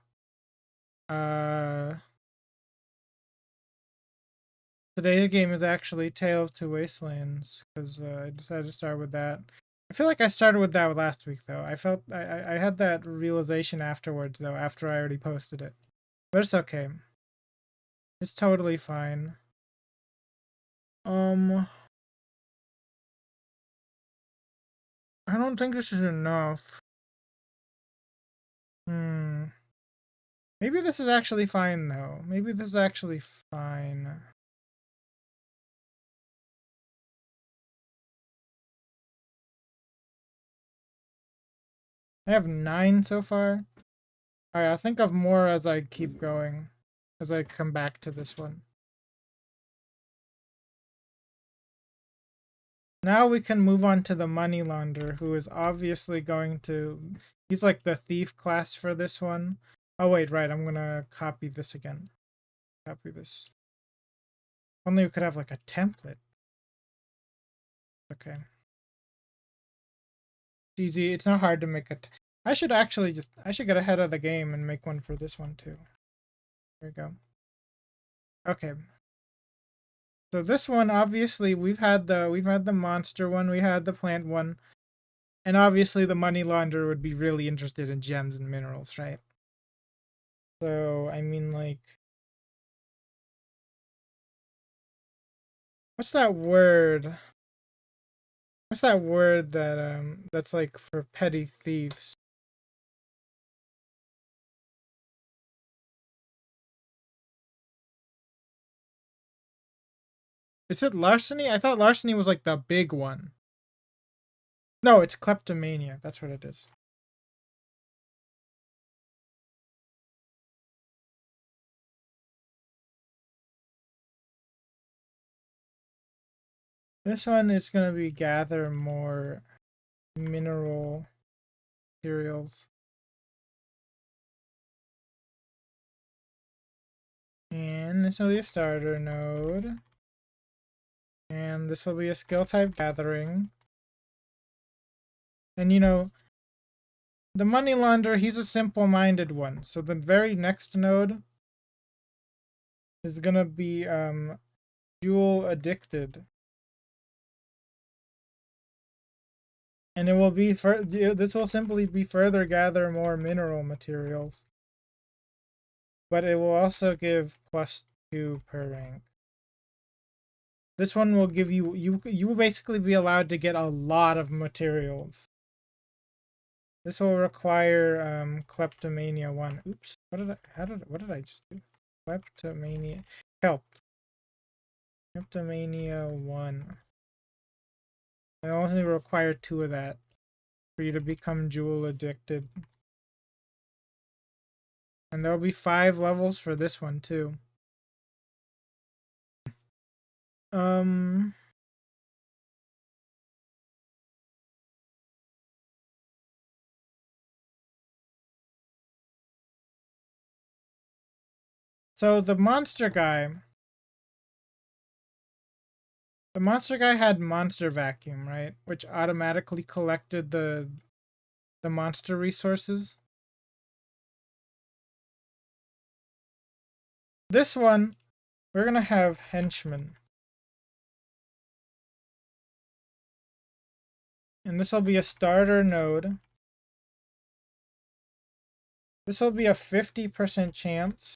today's game is actually Tale of Two Wastelands, because I decided to start with that. I feel like I started with that last week, though. I felt I had that realization afterwards, though, after I already posted it. But it's okay. It's totally fine. I don't think this is enough. Maybe this is actually fine, though. Maybe this is actually fine. I have 9 so far. Alright, I'll think of more as I keep going. As I come back to this one. Now we can move on to the money launderer, who is obviously going to... He's like the thief class for this one. Oh wait, right, I'm gonna copy this again. Copy this. Only we could have like a template. Okay. It's easy. It's not hard to make it. I should actually I should get ahead of the game and make one for this one too. There we go. Okay. So this one, obviously, we've had the monster one, we had the plant one, and obviously the money launderer would be really interested in gems and minerals, right? So I mean, like, what's that word? What's that word that's like for petty thieves? Is it larceny? I thought larceny was like the big one. No, it's kleptomania. That's what it is. This one is gonna be gather more mineral materials. And this will be a starter node. And this will be a skill type gathering. And you know, the money launderer, he's a simple-minded one. So the very next node is gonna be jewel addicted. And it will be this will simply be further gather more mineral materials. But it will also give +2 per rank. This one will give you will basically be allowed to get a lot of materials. This will require kleptomania 1. Oops. What did I just do? Kleptomania helped. Kleptomania 1. I only require 2 of that for you to become jewel addicted. And there'll be 5 levels for this one too. Um so the monster guy had monster vacuum, right? Which automatically collected the monster resources. This one, we're gonna have henchmen. And this will be a starter node. This will be a 50% chance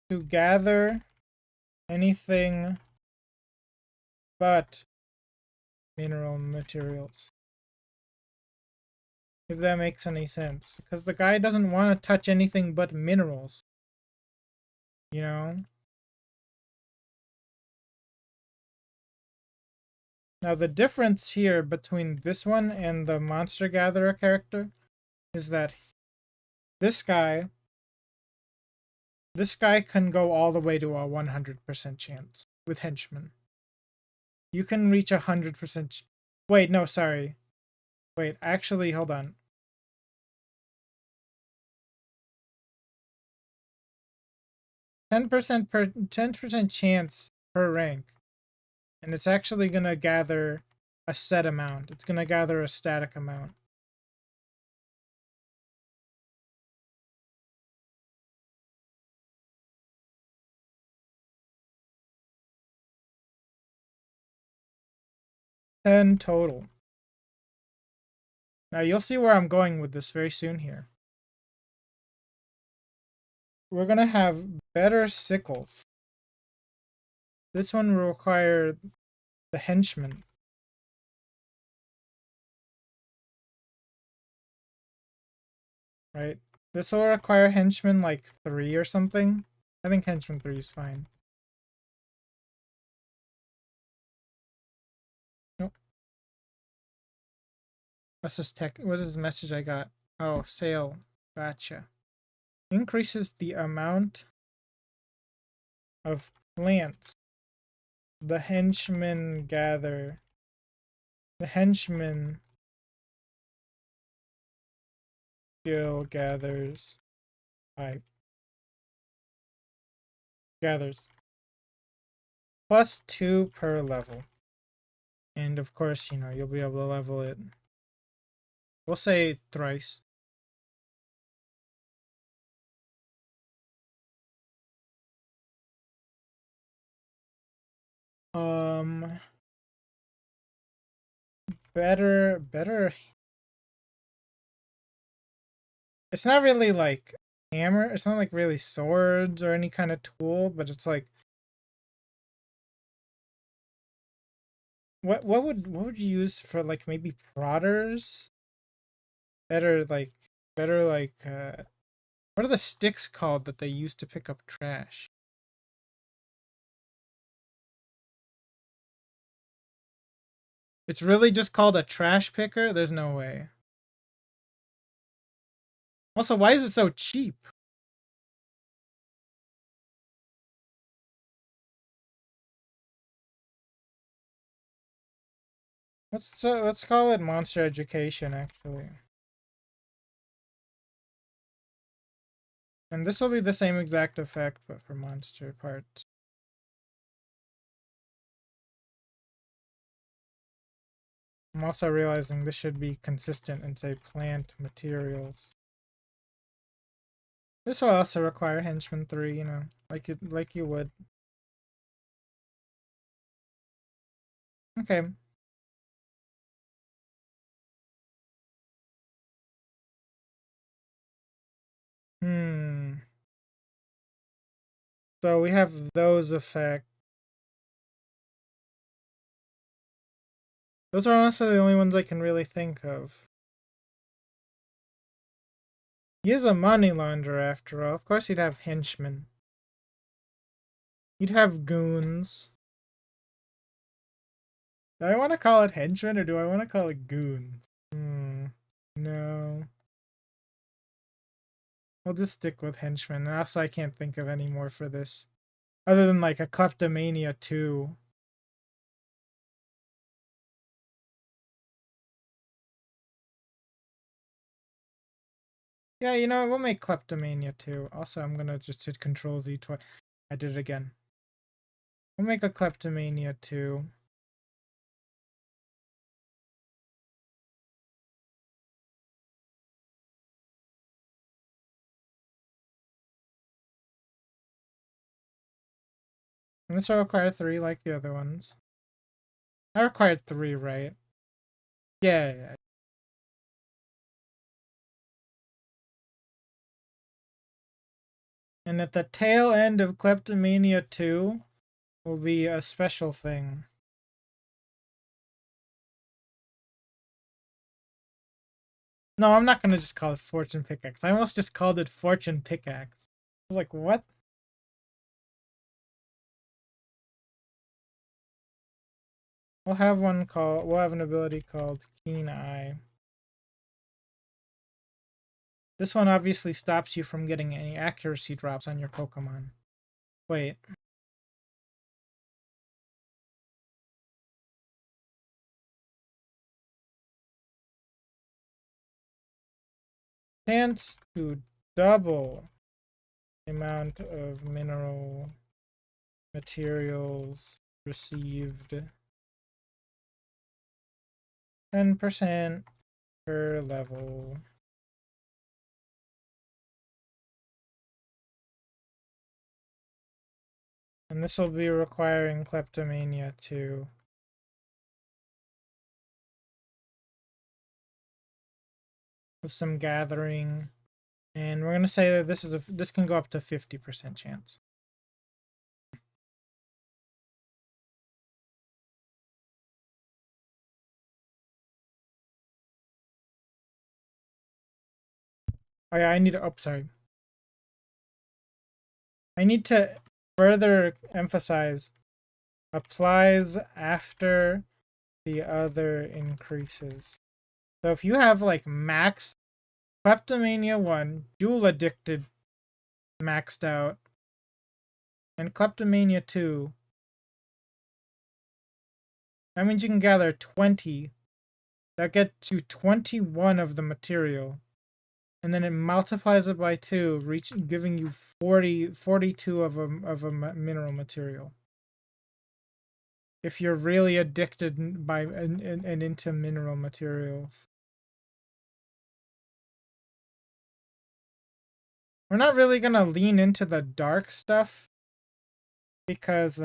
to gather anything but mineral materials. If that makes any sense. Because the guy doesn't want to touch anything but minerals. You know? Now the difference here between this one and the Monster Gatherer character is that this guy can go all the way to a 100% chance with henchmen. You can reach 100%. Wait, no, sorry. Wait, actually, hold on. 10% chance per rank. And it's actually gonna gather a set amount. It's gonna gather a static amount. Ten total. Now you'll see where I'm going with this very soon here. We're gonna have better sickles. This one will require the henchman. Right? This will require henchman like 3 or something. I think henchman 3 is fine. Nope. What's this message I got? Oh, sale. Gotcha. Increases the amount of plants the henchmen gather. The henchman skill gathers. Gathers +2 per level. And of course, you know, you'll be able to level it. We'll say thrice. Um, better. It's not really like hammer. It's not like really swords or any kind of tool, but it's like what would you use for like maybe prodders? Better like better like what are the sticks called that they use to pick up trash? It's really just called a trash picker? There's no way. Also, why is it so cheap? Let's call it monster education actually. And this will be the same exact effect but for monster parts. I'm also realizing this should be consistent and say plant materials. This will also require henchman 3, you know, like you would. Okay. Hmm. So we have those effects. Those are also the only ones I can really think of. He is a money launderer after all. Of course he'd have henchmen. He'd have goons. Do I want to call it henchmen or do I want to call it goons? No. We'll just stick with henchmen. And also I can't think of any more for this. Other than like a kleptomania 2. Yeah, you know, we'll make kleptomania 2. Also, I'm gonna just hit Control Z twice. I did it again. We'll make a kleptomania 2. And this will require 3 like the other ones. I required 3, right? Yeah. And at the tail end of kleptomania 2 will be a special thing. No, I'm not gonna just call it Fortune Pickaxe. I almost just called it Fortune Pickaxe. I was like, what? We'll have an ability called Keen Eye. This one obviously stops you from getting any accuracy drops on your Pokemon. Wait. Chance to double the amount of mineral materials received. 10% per level. And this will be requiring kleptomania too. With some gathering. And we're gonna say that this can go up to 50% chance. Oh yeah, sorry. I need to further emphasize applies after the other increases. So if you have like max Kleptomania 1, Jewel Addicted maxed out, and Kleptomania 2, that means you can gather 20. That gets you 21 of the material. And then it multiplies it by 2, giving you 42 of a mineral material. if you're really addicted by and into mineral materials. We're not really gonna lean into the dark stuff because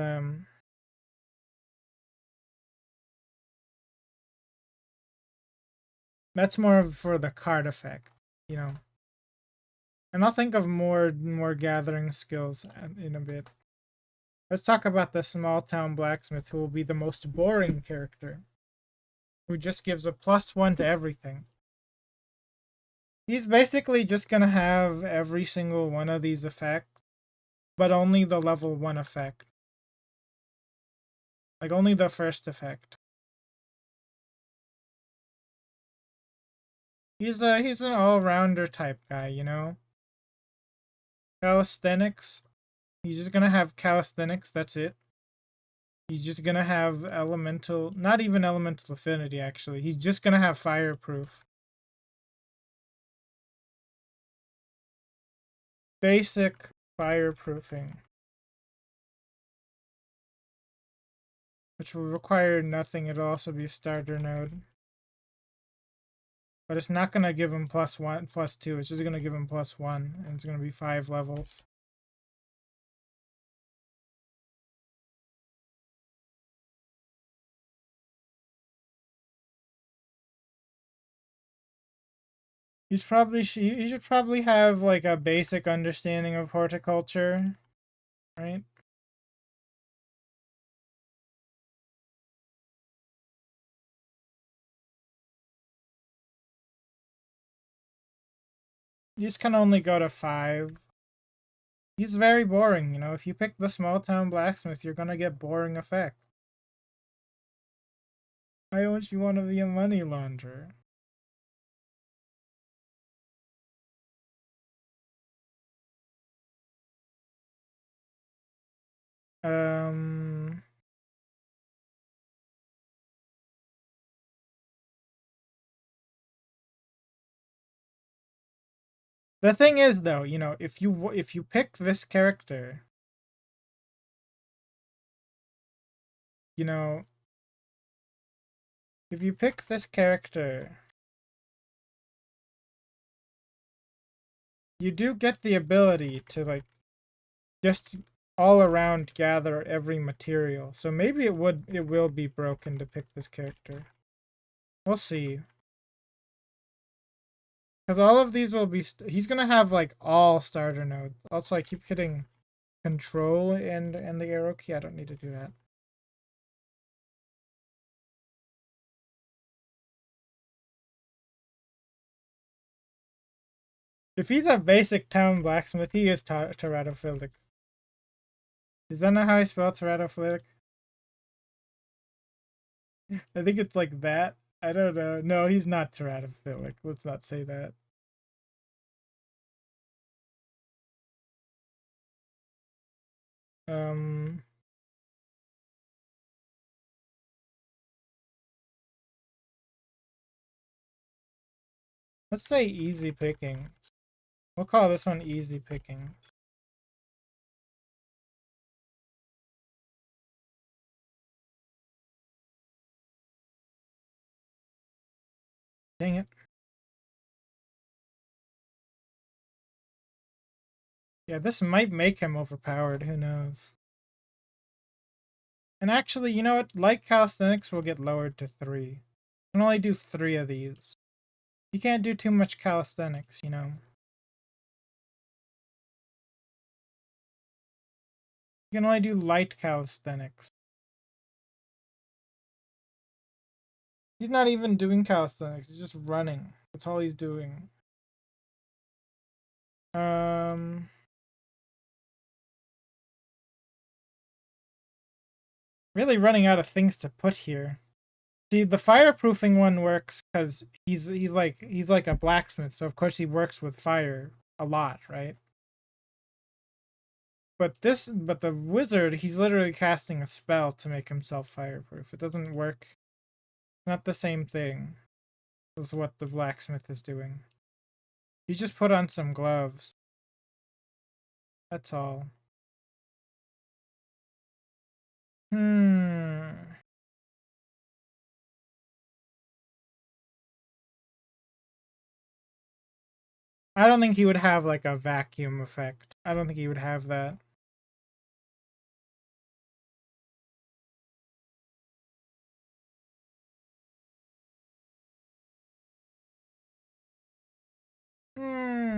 that's more for the card effect, you know. And I'll think of more gathering skills in a bit. Let's talk about the small town blacksmith, who will be the most boring character, who just gives a +1 to everything. He's basically just gonna have every single one of these effects, but only the level 1 effect. Like, only the first effect. He's an all-rounder type guy, you know? Calisthenics. He's just gonna have calisthenics, that's it. He's just gonna have elemental, not even elemental affinity, actually. He's just gonna have fireproof. Basic fireproofing. Which will require nothing, it'll also be a starter node. But it's not gonna give him +1, +2, it's just gonna give him +1, and it's gonna be 5 levels. He should probably have like a basic understanding of horticulture, right? These can only go to 5. He's very boring, you know. If you pick the small town blacksmith, you're gonna get boring effect. Why don't you want to be a money launderer? Um, the thing is, though, you know, if you pick this character, you know, if you pick this character, you do get the ability to like just all around gather every material. So maybe it will be broken to pick this character. We'll see. Because all of these will be he's gonna have like all starter nodes. Also, I keep hitting control and the arrow key. I don't need to do that. If he's a basic town blacksmith, he is teratophilic. Is that not how I spell teratophilic? I think it's like that. I don't know. No, he's not teratophilic. Let's not say that. Um, let's say easy pickings. We'll call this one easy pickings. Dang it. Yeah, this might make him overpowered. Who knows? And actually, you know what? Light calisthenics will get lowered to 3. You can only do 3 of these. You can't do too much calisthenics, you know? You can only do light calisthenics. He's not even doing calisthenics. He's just running. That's all he's doing. Really running out of things to put here. See, the fireproofing one works because he's like a blacksmith, so of course he works with fire a lot, right? But the wizard, he's literally casting a spell to make himself fireproof. It doesn't work. It's not the same thing as what the blacksmith is doing. You just put on some gloves. That's all. I don't think he would have like a vacuum effect. I don't think he would have that. Hmm.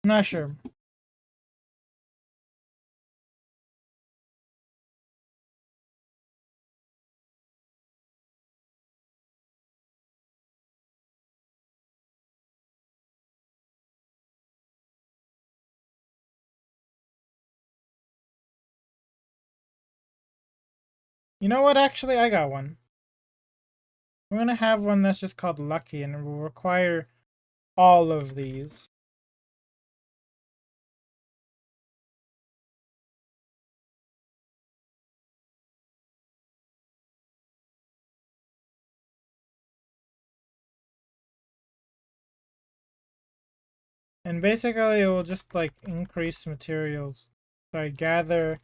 I'm not sure. You know what? Actually, I got one. We're gonna have one that's just called Lucky, and it will require all of these. And basically, it will just like increase materials. So I gather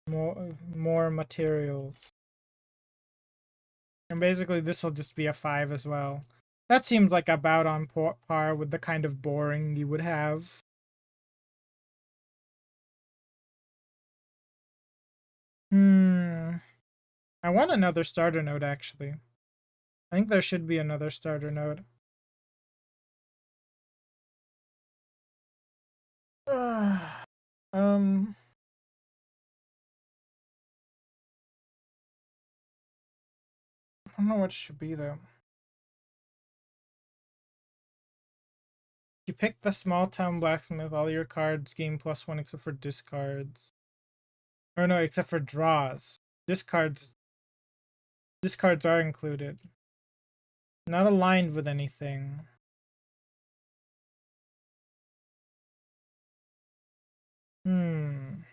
more materials. And basically, this will just be a 5 as well. That seems like about on par with the kind of boring you would have. Hmm. I want another starter node, actually. I think there should be another starter node. um... I don't know what it should be, though. You pick the small town blacksmith, all your cards gain +1 except for discards. Or no, except for draws. Discards are included. Not aligned with anything. Hmm.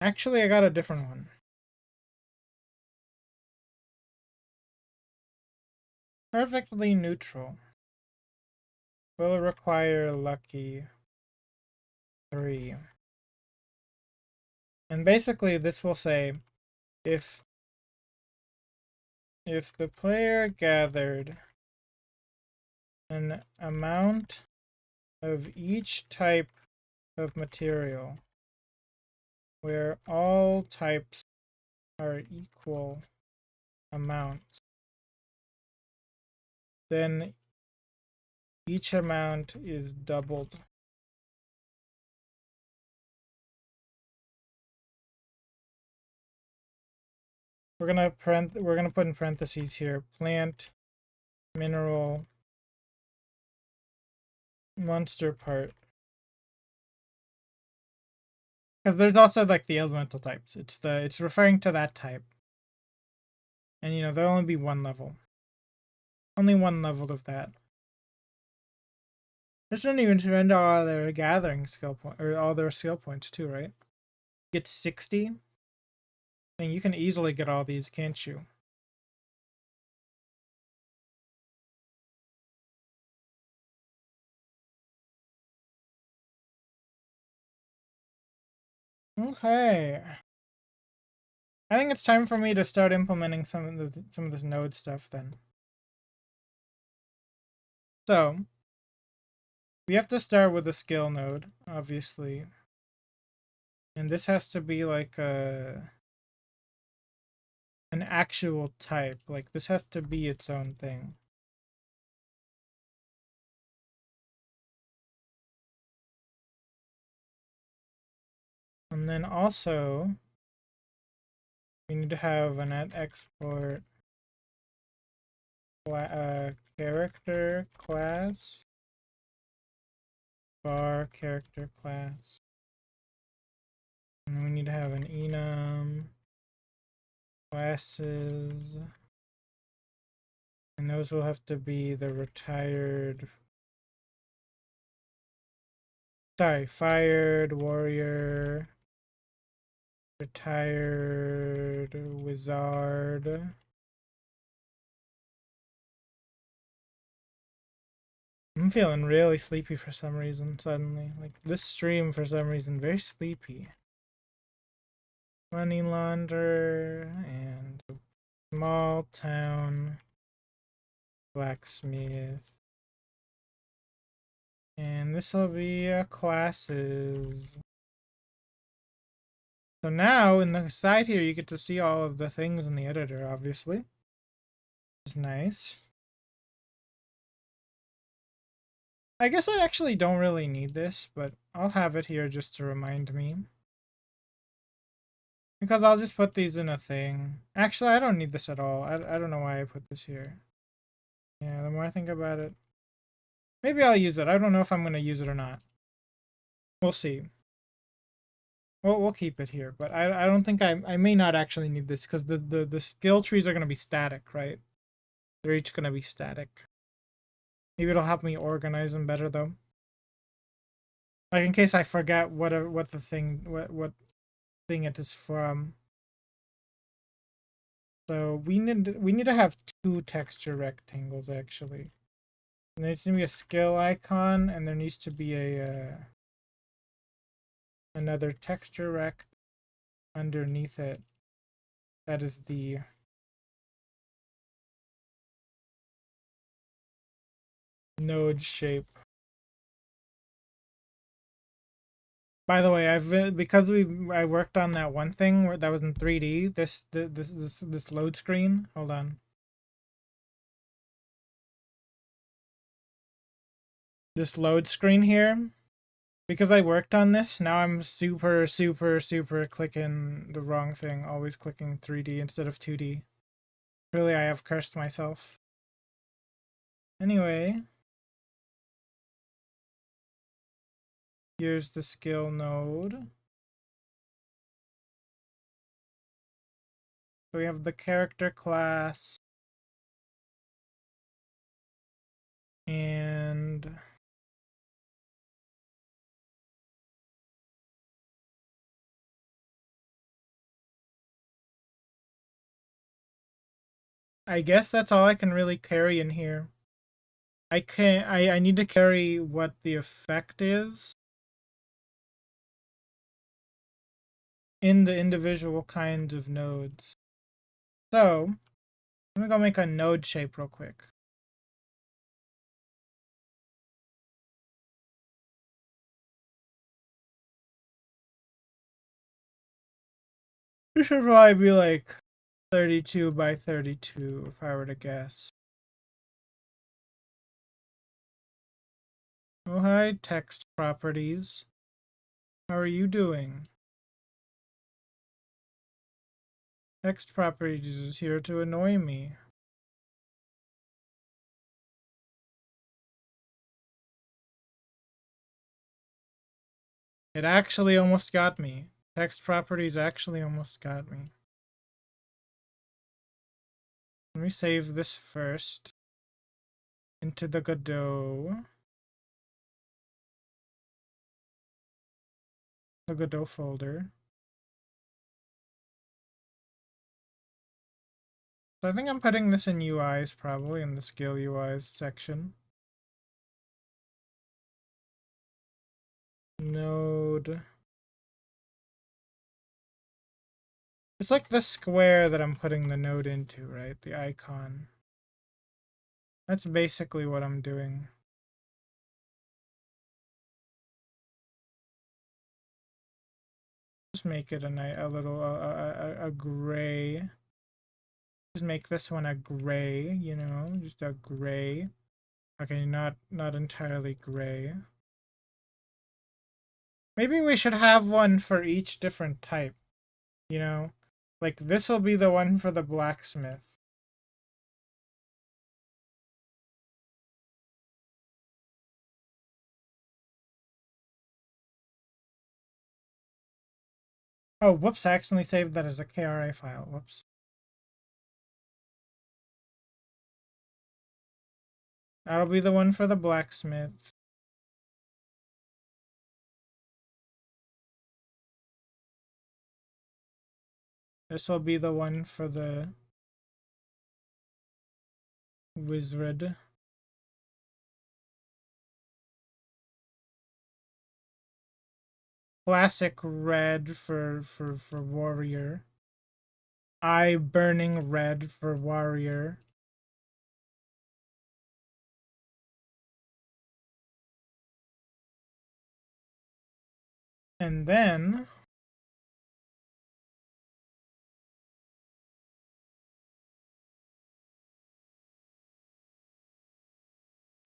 Actually, I got a different one. Perfectly neutral. Will require lucky 3. And basically this will say if the player gathered an amount of each type of material where all types are equal amounts, then each amount is doubled. We're gonna put in parentheses here plant, mineral, monster part. Because there's also like the elemental types. It's referring to that type. And you know, there'll only be one level. Only one level of that. This doesn't even spend all their gathering skill point or all their skill points too, right? Get 60. And you can easily get all these, can't you? Okay. I think it's time for me to start implementing some of this node stuff then. So we have to start with a skill node, obviously. And this has to be like an actual type. Like this has to be its own thing. And then also we need to have an at export character class var character class. And we need to have an enum classes. And those will have to be the fired warrior Retired wizard. I'm feeling really sleepy for some reason suddenly. Like this stream for some reason, very sleepy. Money launderer and small town blacksmith. And this will be classes. So now in the side here, you get to see all of the things in the editor, obviously. It's nice. I guess I actually don't really need this, but I'll have it here just to remind me. Because I'll just put these in a thing. Actually, I don't need this at all. I don't know why I put this here. Yeah, the more I think about it. Maybe I'll use it. I don't know if I'm going to use it or not. We'll see. We'll keep it here, but I don't think I may not actually need this because the skill trees are going to be static, right? They're each going to be static. Maybe it'll help me organize them better though. Like in case I forget what the thing what thing it is from. So we need to have two texture rectangles actually. And there needs to be a skill icon, and there needs to be a another texture rect underneath it. That is the node shape. By the way, I worked on that one thing that was in 3D. This load screen. Hold on. This load screen here. Because I worked on this, now I'm super clicking the wrong thing. Always clicking 3D instead of 2D. Really, I have cursed myself. Anyway. Here's the skill node. So we have the character class. And I guess that's all I can really carry in here. I need to carry what the effect is in the individual kinds of nodes. So, let me go make a node shape real quick. This should probably be like 32 by 32 if I were to guess. Oh hi, text properties. How are you doing? Text properties is here to annoy me. It actually almost got me. Text properties actually almost got me. Let me save this first. Into the Godot. The Godot folder. So I think I'm putting this in UIs probably, in the skill UIs section. Node. It's like the square that I'm putting the node into, right? The icon. That's basically what I'm doing. Just make it a little a gray. Just make this one a gray, you know, just a gray. Okay, not entirely gray. Maybe we should have one for each different type, you know? Like this will be the one for the blacksmith. Oh, whoops, I accidentally saved that as a KRA file. Whoops. That'll be the one for the blacksmith. This will be the one for the wizard. Classic red for warrior. Eye burning red for warrior. And then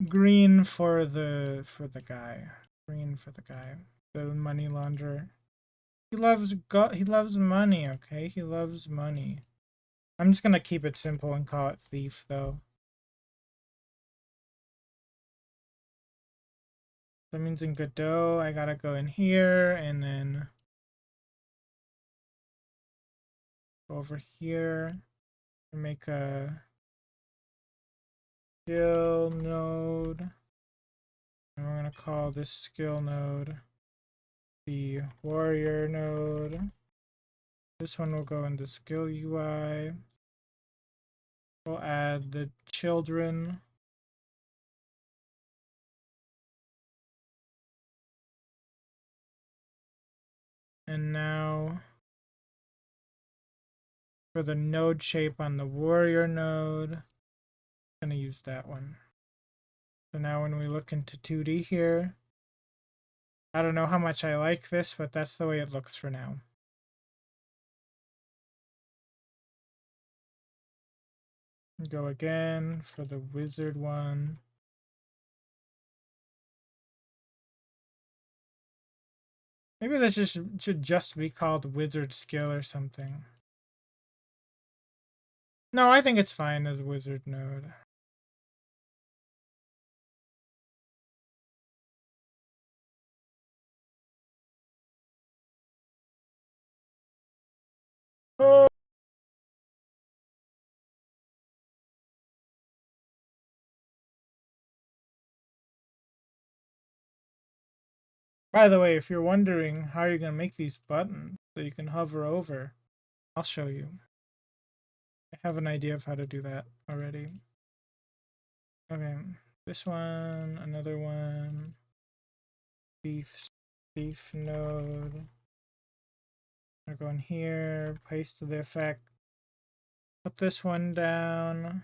green for the guy. Green for the guy. The money launderer. He loves money, okay? He loves money. I'm just gonna keep it simple and call it thief though. That means in Godot I gotta go in here and then go over here and make a skill node. And we're gonna call this skill node the warrior node. This one will go into skill UI. We'll add the children. And now for the node shape on the warrior node, I'm gonna use that one. So now when we look into 2D here, I don't know how much I like this, but that's the way it looks for now. Go again for the wizard one. Maybe this should just be called wizard skill or something. No, I think it's fine as wizard node. Oh. By the way, if you're wondering how you're going to make these buttons so you can hover over, I'll show you. I have an idea of how to do that already. Okay, this one, another one, thief node. I go in here, paste the effect, put this one down.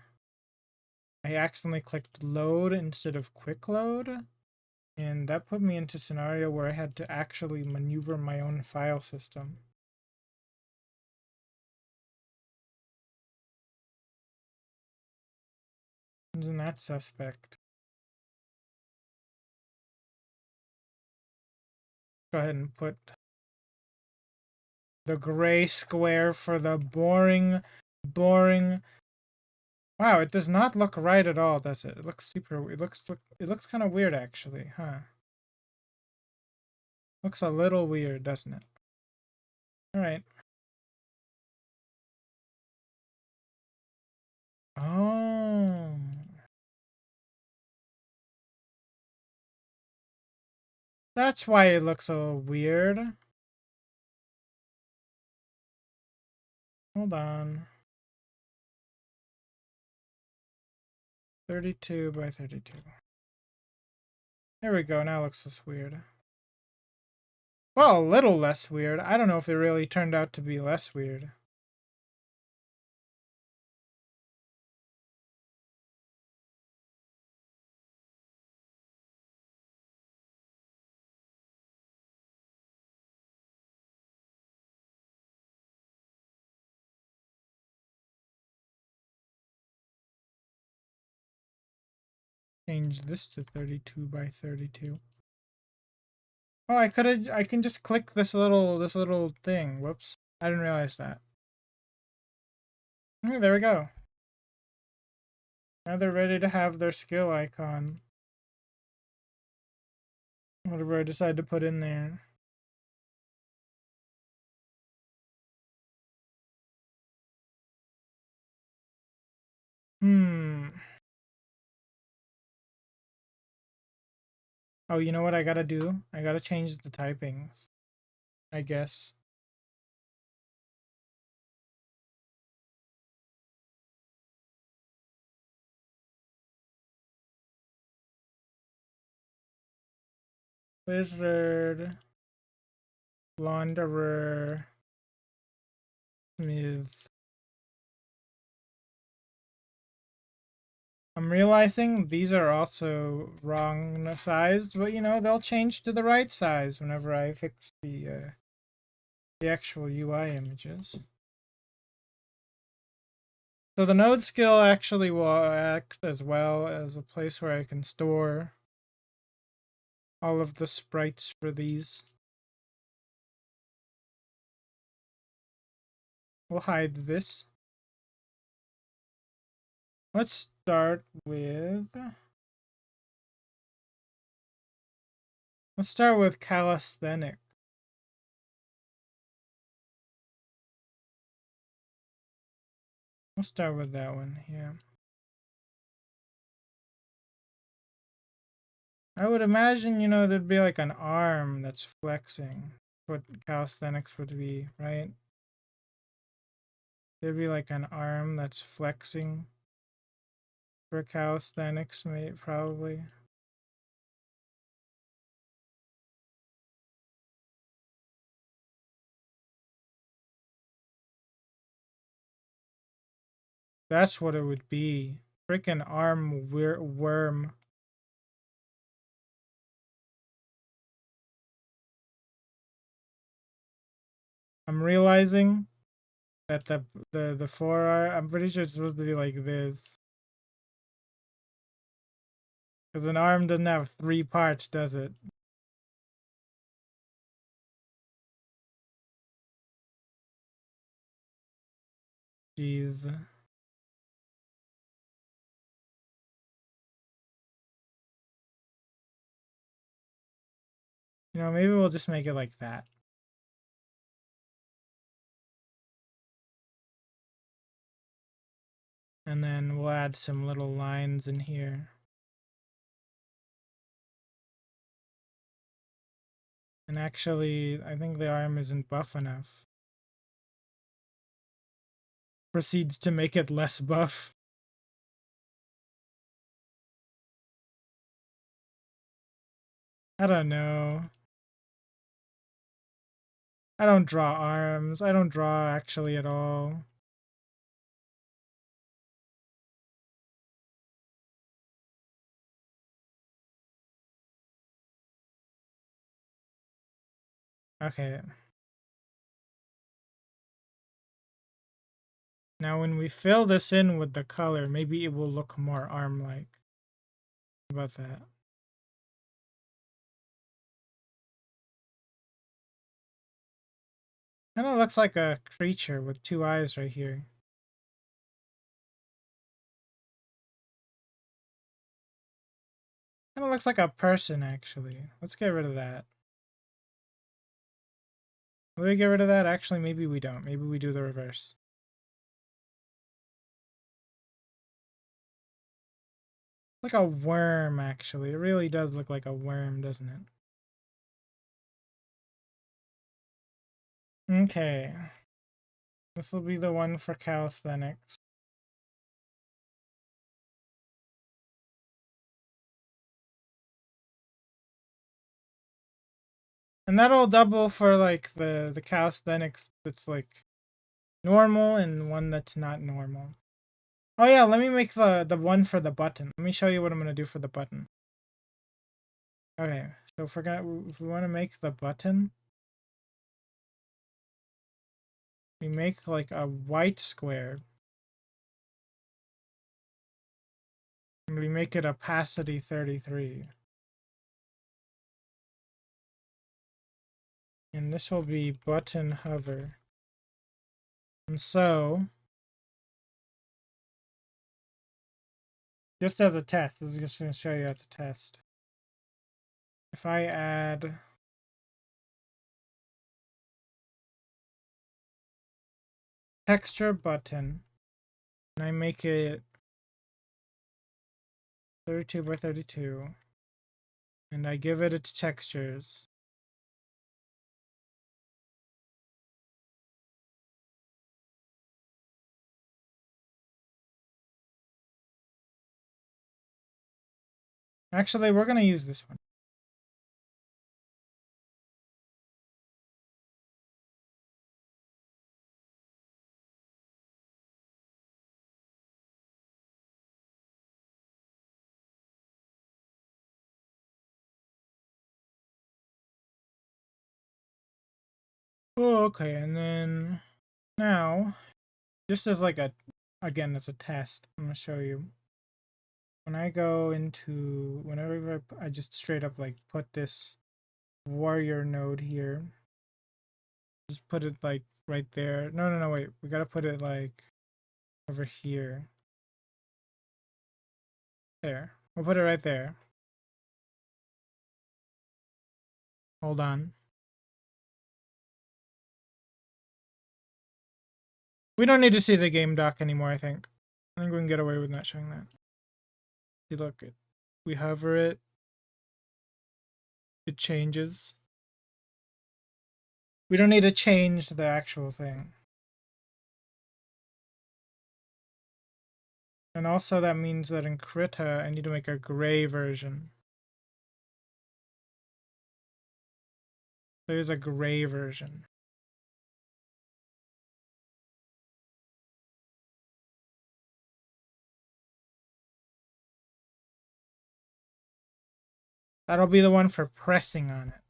I accidentally clicked load instead of quick load, and that put me into a scenario where I had to actually maneuver my own file system. Isn't that suspect? Go ahead and put the gray square for the boring. Wow, it does not look right at all, does it? It looks super. It looks kind of weird actually, huh? Looks a little weird, doesn't it? All right. Oh. That's why it looks so weird. Hold on. 32 by 32. There we go. Now it looks less weird. Well, a little less weird. I don't know if it really turned out to be less weird. Change this to 32 by 32. Oh, I can just click this little thing. Whoops. I didn't realize that. Oh, there we go. Now they're ready to have their skill icon. Whatever I decide to put in there. Oh, you know what I gotta do? I gotta change the typings, I guess. Wizard, Launderer, Smith. I'm realizing these are also wrong sized, but you know, they'll change to the right size whenever I fix the actual UI images. So the node skill actually will act as well as a place where I can store all of the sprites for these. We'll hide this. Let's start with calisthenic. We'll start with that one, yeah. I would imagine, you know, there'd be like an arm that's flexing. What calisthenics would be, right? There'd be like an arm that's flexing for calisthenics, probably. That's what it would be. Freaking arm worm. I'm realizing that the forearm, I'm pretty sure it's supposed to be like this. Because an arm doesn't have 3 parts, does it? Jeez. You know, maybe we'll just make it like that. And then we'll add some little lines in here. And actually, I think the arm isn't buff enough. Proceeds to make it less buff. I don't know. I don't draw arms. I don't draw actually at all. Okay. Now when we fill this in with the color, maybe it will look more arm-like. How about that? Kind of looks like a creature with 2 eyes right here. Kind of looks like a person, actually. Let's get rid of that. Will we get rid of that? Actually, maybe we don't. Maybe we do the reverse. Like a worm, actually. It really does look like a worm, doesn't it? Okay. This will be the one for calisthenics. And that'll double for like the calisthenics that's like normal and one that's not normal. Oh yeah, let me make the one for the button. Let me show you what I'm gonna do for the button. Okay, so if we want to make the button, we make like a white square. And we make it opacity 33. And this will be button hover. And so, just as a test, this is just going to show you as a test. If I add texture button, and I make it 32 by 32, and I give it its textures, actually, we're going to use this one. Oh, okay, and then now, just as like a, again, as a test, I'm gonna show you. When I go into, whenever I just straight up like put this warrior node here, just put it like right there. No, wait, we gotta put it like over here. There, we'll put it right there. Hold on. We don't need to see the game doc anymore, I think. I think we can get away with not showing that. See, look, we hover it, it changes. We don't need to change the actual thing. And also that means that in Krita, I need to make a gray version. There's a gray version. That'll be the one for pressing on it.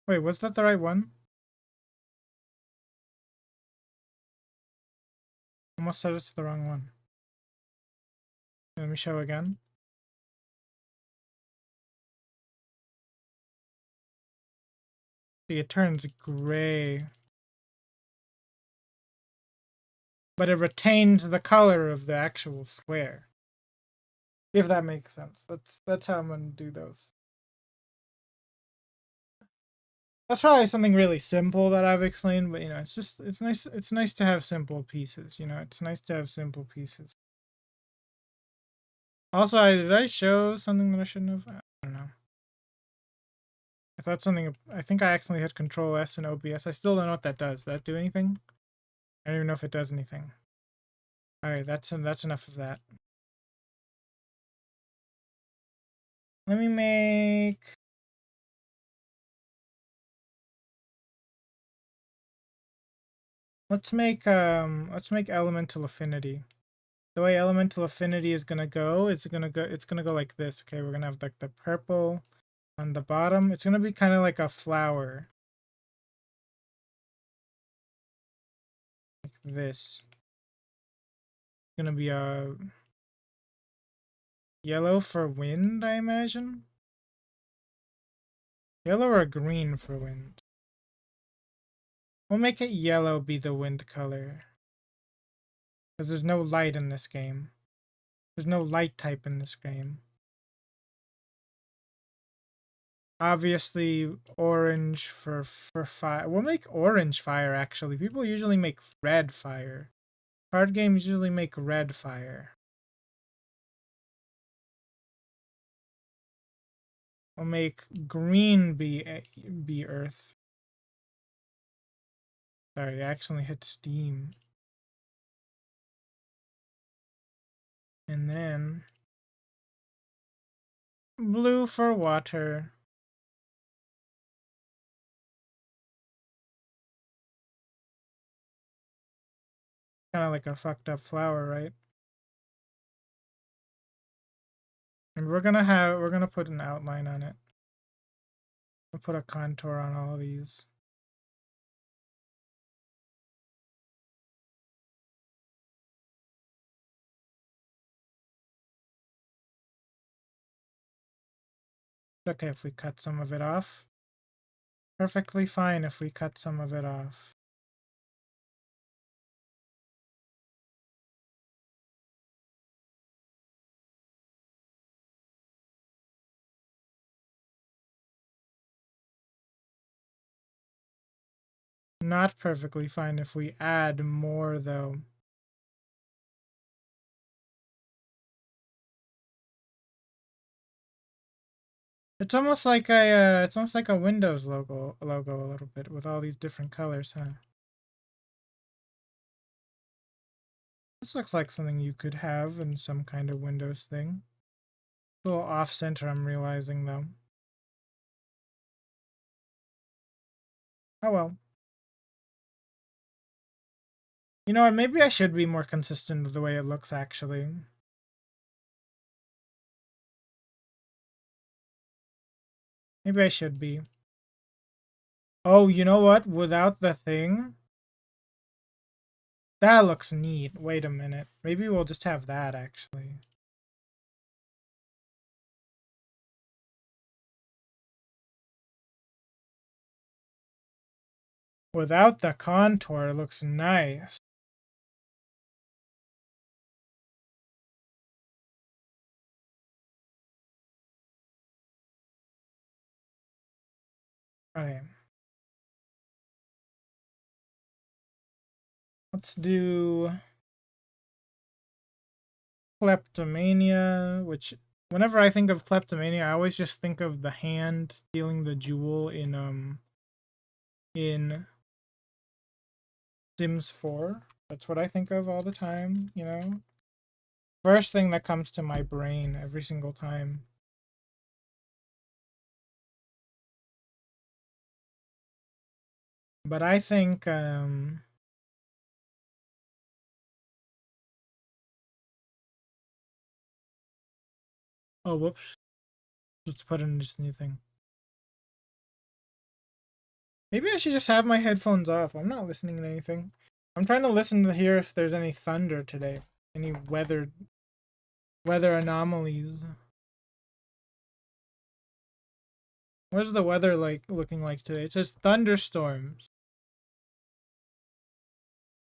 Wait, was that the right one? Almost set it to the wrong one. Let me show again. See, it turns gray. But it retains the color of the actual square. If that makes sense. That's how I'm gonna do those. That's probably something really simple that I've explained, but you know, it's nice to have simple pieces, you know, it's nice to have simple pieces. Also, did I show something that I shouldn't have? I don't know. I thought something, I think I accidentally hit Control S in OBS. I still don't know what that does. Does that do anything? I don't even know if it does anything. Alright, that's enough of that. Let me make... let's make elemental affinity. The way elemental affinity is gonna go, it's gonna go like this. Okay, we're gonna have like the purple on the bottom. It's gonna be kind of like a flower. Like this. It's gonna be a yellow for wind, I imagine. Yellow or green for wind. We'll make it yellow be the wind color. Because there's no light in this game. There's no light type in this game. Obviously, orange for fire. We'll make orange fire, actually. People usually make red fire. Card games usually make red fire. We'll make green be earth. Sorry, I accidentally hit Steam. And then blue for water. Kind of like a fucked up flower, right? And we're gonna put an outline on it. We'll put a contour on all of these. Okay, if we cut some of it off. Perfectly fine if we cut some of it off. Not perfectly fine if we add more, though. It's almost like a Windows logo a little bit with all these different colors, huh? This looks like something you could have in some kind of Windows thing. A little off center, I'm realizing, though. Oh well. You know what? Maybe I should be more consistent with the way it looks, actually. Maybe I should be. Oh, you know what? Without the thing? That looks neat. Wait a minute. Maybe we'll just have that, actually. Without the contour, it looks nice. Okay. Let's do kleptomania, which whenever I think of kleptomania, I always just think of the hand stealing the jewel in Sims 4. That's what I think of all the time, you know? First thing that comes to my brain every single time. But I think oh whoops. Let's put in this new thing. Maybe I should just have my headphones off. I'm not listening to anything. I'm trying to listen to hear if there's any thunder today. Any weather anomalies. What's the weather like looking like today? It says thunderstorms.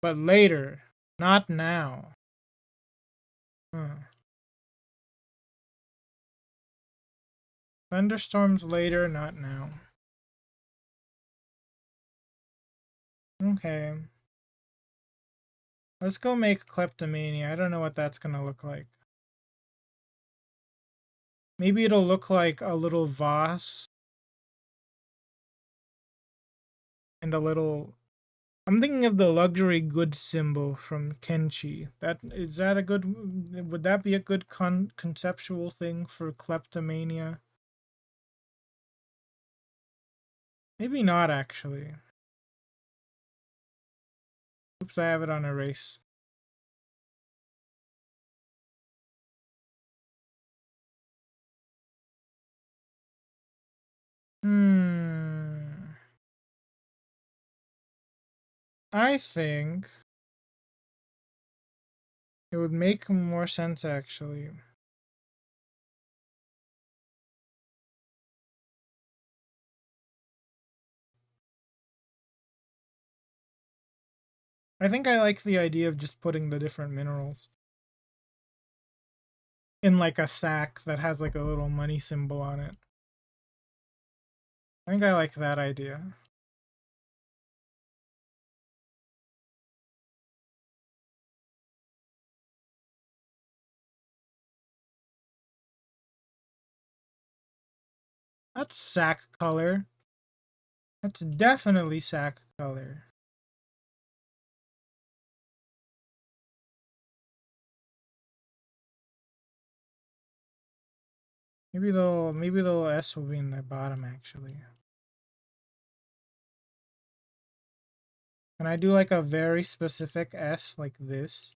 But later, not now. Huh. Thunderstorms later, not now. Okay. Let's go make kleptomania. I don't know what that's gonna look like. Maybe it'll look like a little vase and a little. I'm thinking of the luxury goods symbol from Kenchi. Is that a good? Would that be a good conceptual thing for kleptomania? Maybe not actually. Oops, I have it on erase. Hmm. I think it would make more sense actually. I think I like the idea of just putting the different minerals in like a sack that has like a little money symbol on it. I think I like that idea. That's sack color. That's definitely sack color. Maybe the S will be in the bottom actually. Can I do like a very specific S like this?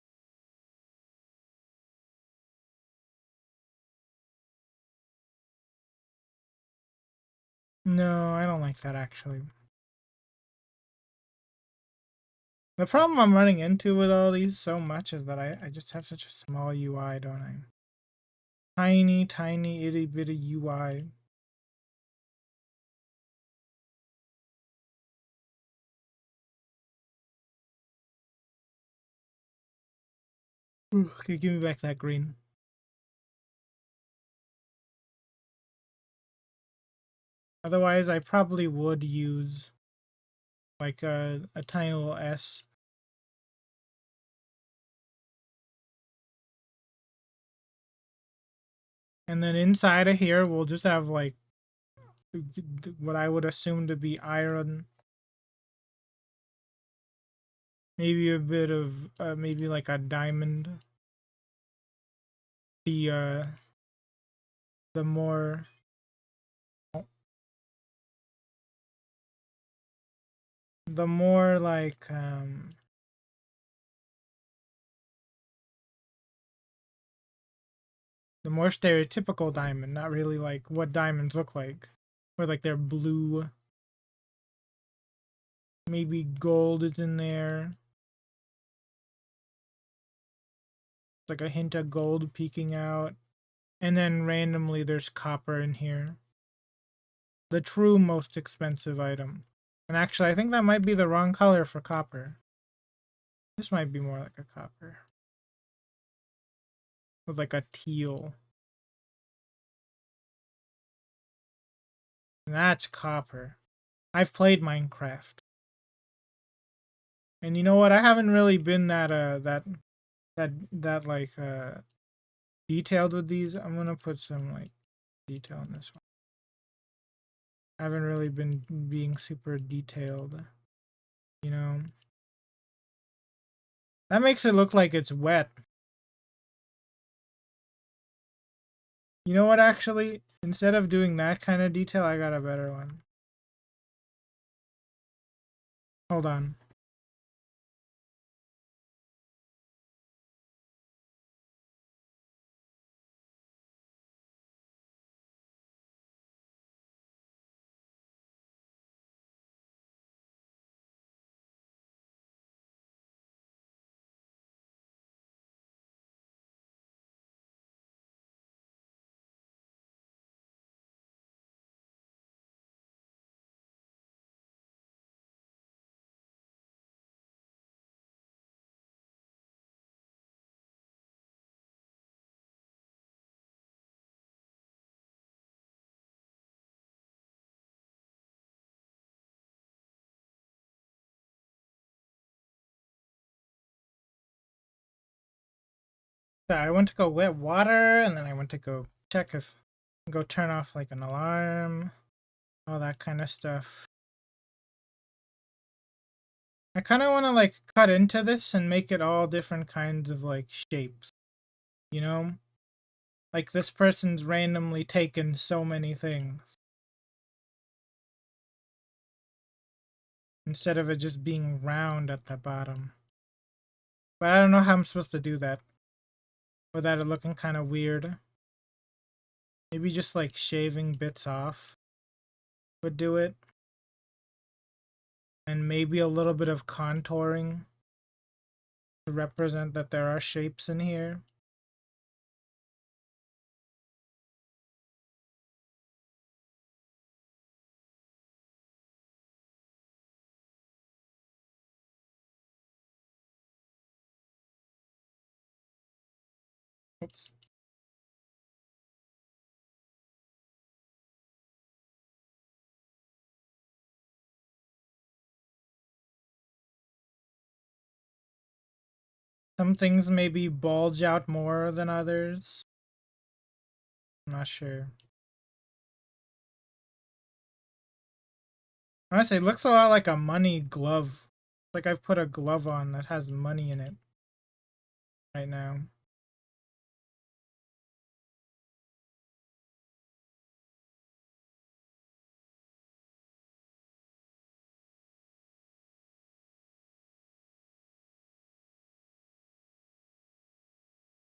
No, I don't like that actually. The problem I'm running into with all these so much is that I just have such a small UI, don't I? Tiny, tiny, itty bitty UI. Okay, give me back that green. Otherwise, I probably would use like a tiny little S. And then inside of here, we'll just have like what I would assume to be iron. Maybe a bit of, maybe like a diamond. The, uh, the more... The more like, The more stereotypical diamond, not really like what diamonds look like. Or like they're blue. Maybe gold is in there. Like a hint of gold peeking out. And then randomly there's copper in here. The true most expensive item. And actually, I think that might be the wrong color for copper. This might be more like a copper. With like a teal. And that's copper. I've played Minecraft. And you know what? I haven't really been that like detailed with these. I'm gonna put some like detail in this one. I haven't really been being super detailed, you know. That makes it look like it's wet. You know what, actually? Instead of doing that kind of detail, I got a better one. Hold on. So I went to go wet water, and then I went to go check if, go turn off like an alarm, all that kind of stuff. I kind of want to like cut into this and make it all different kinds of like shapes, you know? Like this person's randomly taken so many things. Instead of it just being round at the bottom. But I don't know how I'm supposed to do that without it looking kind of weird. Maybe just like shaving bits off would do it. And maybe a little bit of contouring to represent that there are shapes in here. Oops. Some things maybe bulge out more than others. I'm not sure. Honestly, it looks a lot like a money glove. Like I've put a glove on that has money in it right now.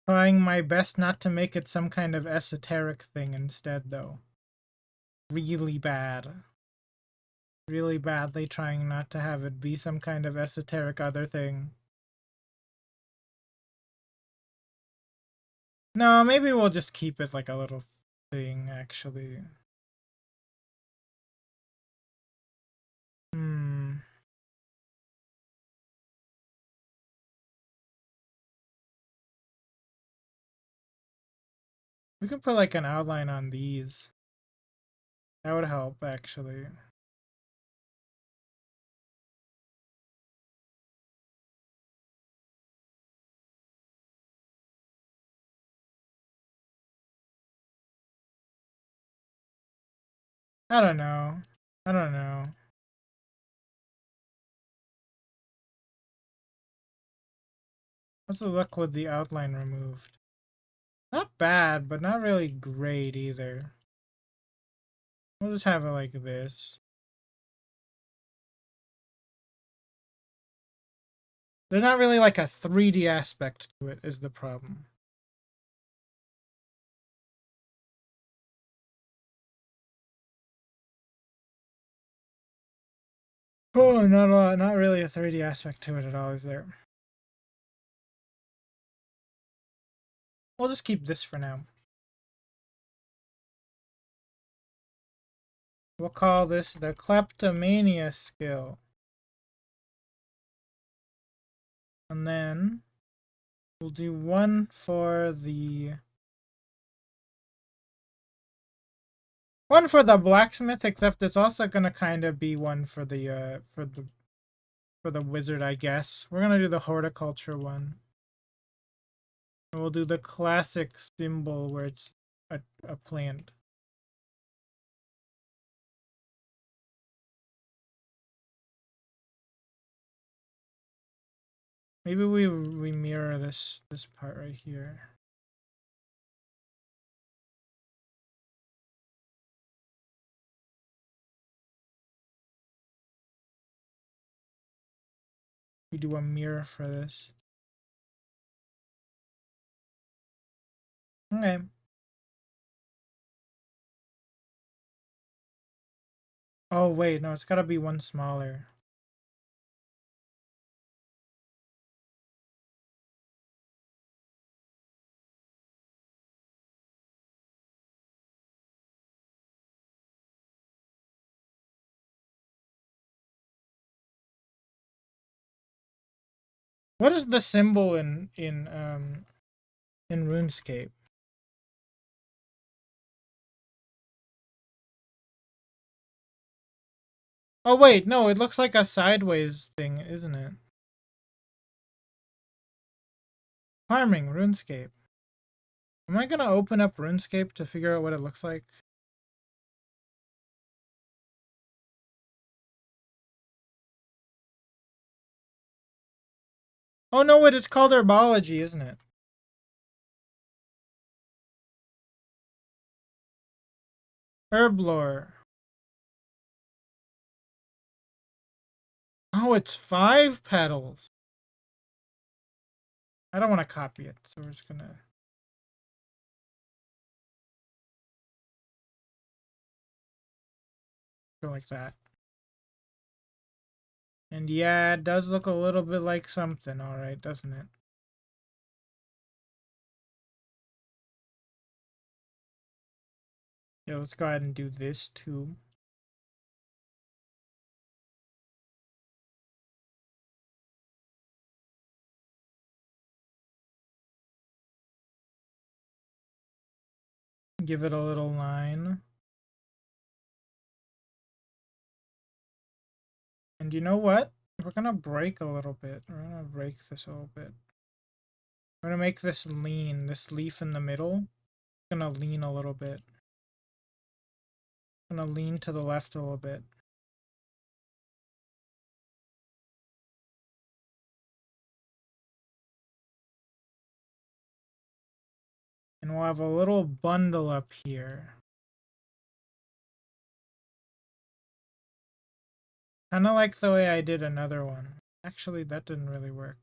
Trying my best not to make it some kind of esoteric thing instead, though. Really bad. Really badly trying not to have it be some kind of esoteric other thing. No, maybe we'll just keep it like a little thing, actually. Hmm. We could put like an outline on these. That would help, actually. I don't know. I don't know. What's the look with the outline removed? Not bad, but not really great either. We'll just have it like this. There's not really like a 3D aspect to it is the problem. Oh, not a lot, not really a 3D aspect to it at all, is there? We'll just keep this for now. We'll call this the kleptomania skill. And then we'll do one for the blacksmith, except it's also gonna kind of be one for the wizard, I guess. We're gonna do the horticulture one. And we'll do the classic symbol where it's a plant. Maybe we mirror this part right here. We do a mirror for this. Okay. Oh wait, no, it's gotta be one smaller. What is the symbol in RuneScape? Oh wait, no, it looks like a sideways thing, isn't it? Farming, RuneScape. Am I gonna open up RuneScape to figure out what it looks like? Oh no, wait, it's called herbology, isn't it? Herblore. Oh, it's 5 petals. I don't want to copy it, so we're just gonna go like that. And yeah, it does look a little bit like something, alright, doesn't it? Yeah, let's go ahead and do this too. Give it a little line. And you know what? We're gonna break a little bit. We're gonna break this a little bit. We're gonna make this lean. This leaf in the middle. Gonna lean a little bit. Gonna lean to the left a little bit. And we'll have a little bundle up here. Kinda like the way I did another one. Actually, that didn't really work.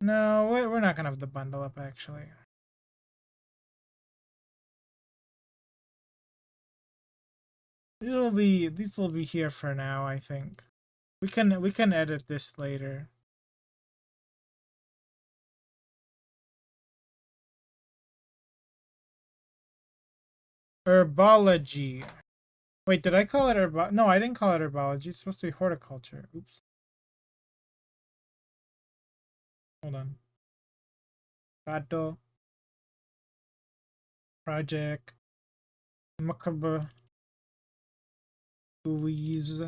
No, we're not gonna have the bundle up, actually. These will be here for now, I think. We can edit this later. Herbology. Wait, did I call it herbo? No, I didn't call it herbology. It's supposed to be horticulture. Oops. Hold on. Gato. Project. Macabre. Louise.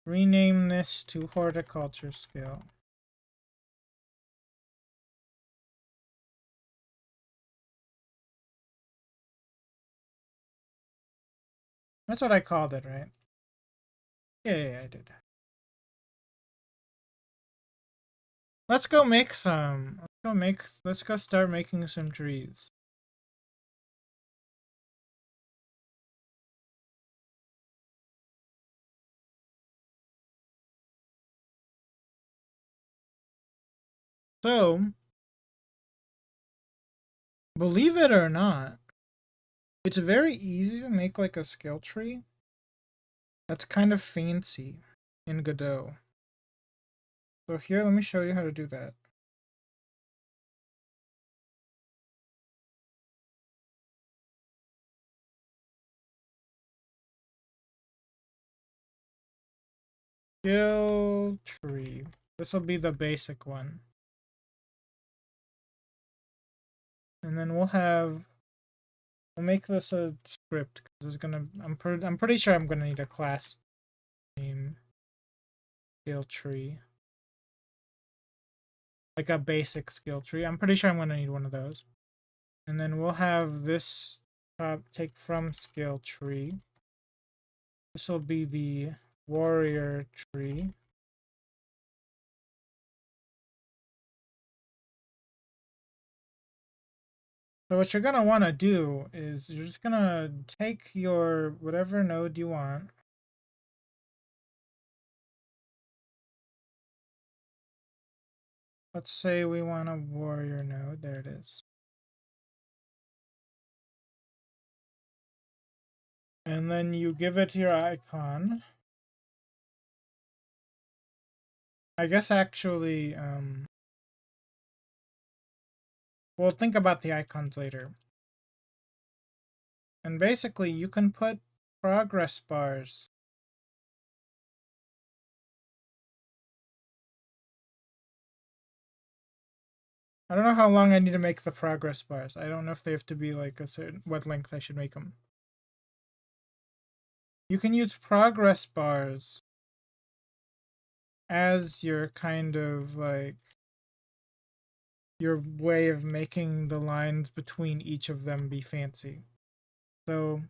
Rename this to horticulture skill. That's what I called it, right? Yeah, I did. Let's go make some. Let's go start making some trees. So, believe it or not, it's very easy to make like a skill tree. That's kind of fancy in Godot. So here, let me show you how to do that. Skill tree. This will be the basic one. And then we'll make this a script because I'm pretty sure I'm gonna need a class name skill tree. Like a basic skill tree. I'm pretty sure I'm gonna need one of those. And then we'll have this take from skill tree. This will be the warrior tree. So what you're gonna want to do is you're just gonna take your whatever node you want. Let's say we want a warrior node. There it is. And then you give it your icon. I guess actually, we'll think about the icons later. And basically, you can put progress bars. I don't know how long I need to make the progress bars. I don't know if they have to be like a certain, what length I should make them. You can use progress bars as your kind of like your way of making the lines between each of them be fancy. So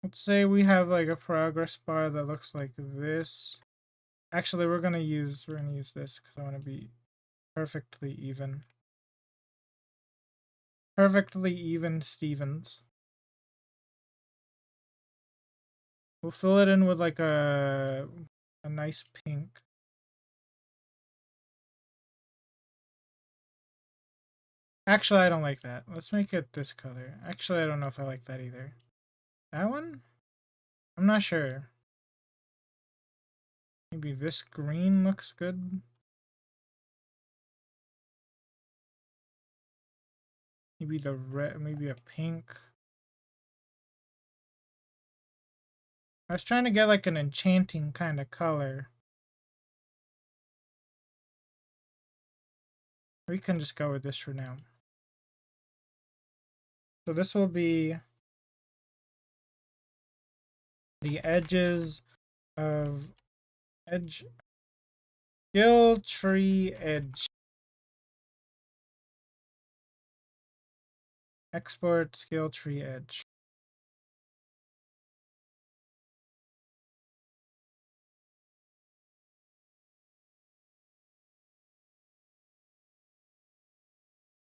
let's say we have like a progress bar that looks like this. Actually, we're gonna use this because I want to be perfectly even. Perfectly even Stevens. We'll fill it in with like a nice pink. Actually, I don't like that. Let's make it this color. Actually, I don't know if I like that either. That one? I'm not sure. Maybe this green looks good. Maybe the red, maybe a pink. I was trying to get like an enchanting kind of color. We can just go with this for now. So this will be the edges of edge skill tree edge. Export skill tree edge.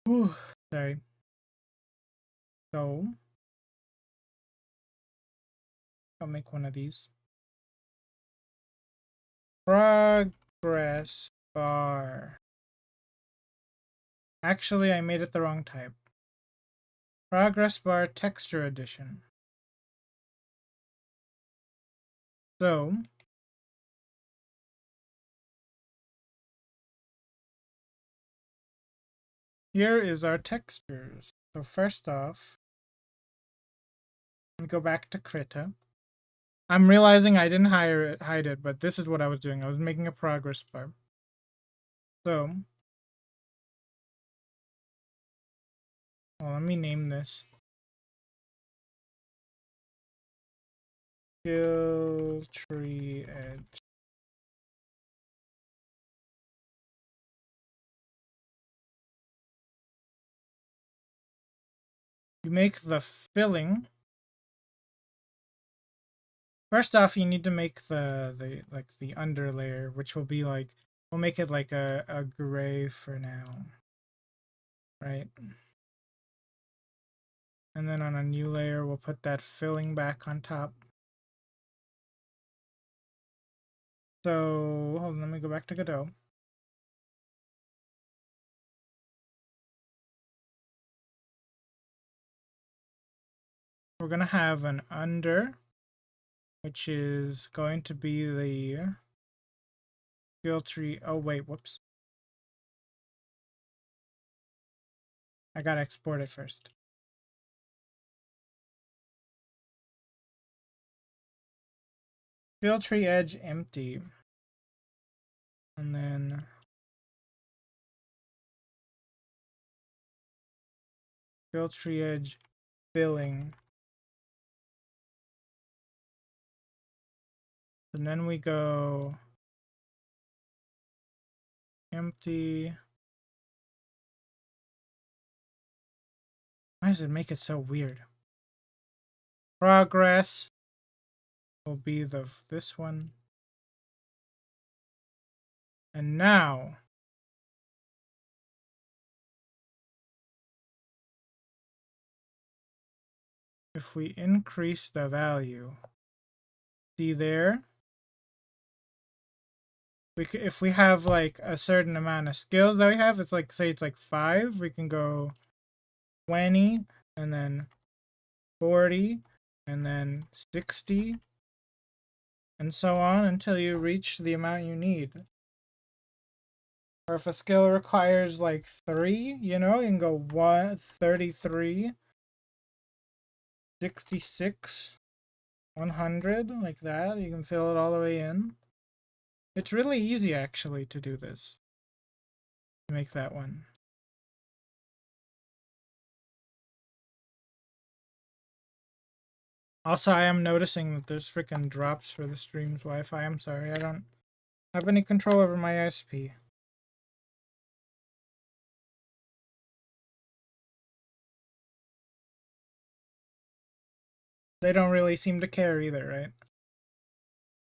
Whew, sorry. So I'll make one of these. Progress bar. Actually, I made it the wrong type. Progress bar texture edition. So here is our textures. So first off, go back to Krita. I'm realizing I didn't hide it, but this is what I was doing. I was making a progress bar. So, well, let me name this. Skill tree edge. You make the filling. First off, you need to make the under layer, which will be like, we'll make it like a gray for now. Right? And then on a new layer, we'll put that filling back on top. So, hold on, let me go back to Godot. we're gonna have an under, which is going to be the skill tree. Oh wait, whoops. I gotta export it first. Skill tree edge empty. And then skill tree edge filling. And then we go empty. Why does it make it so weird? Progress will be this one. And now if we increase the value, see there? If we have like a certain amount of skills that we have, it's like, say it's like 5, we can go 20 and then 40 and then 60 and so on until you reach the amount you need. Or if a skill requires like 3, you know, you can go 33, 66, 100, like that. You can fill it all the way in. It's really easy actually to do this. Make that one. Also, I am noticing that there's freaking drops for the stream's Wi-Fi. I'm sorry, I don't have any control over my ISP. They don't really seem to care either, right?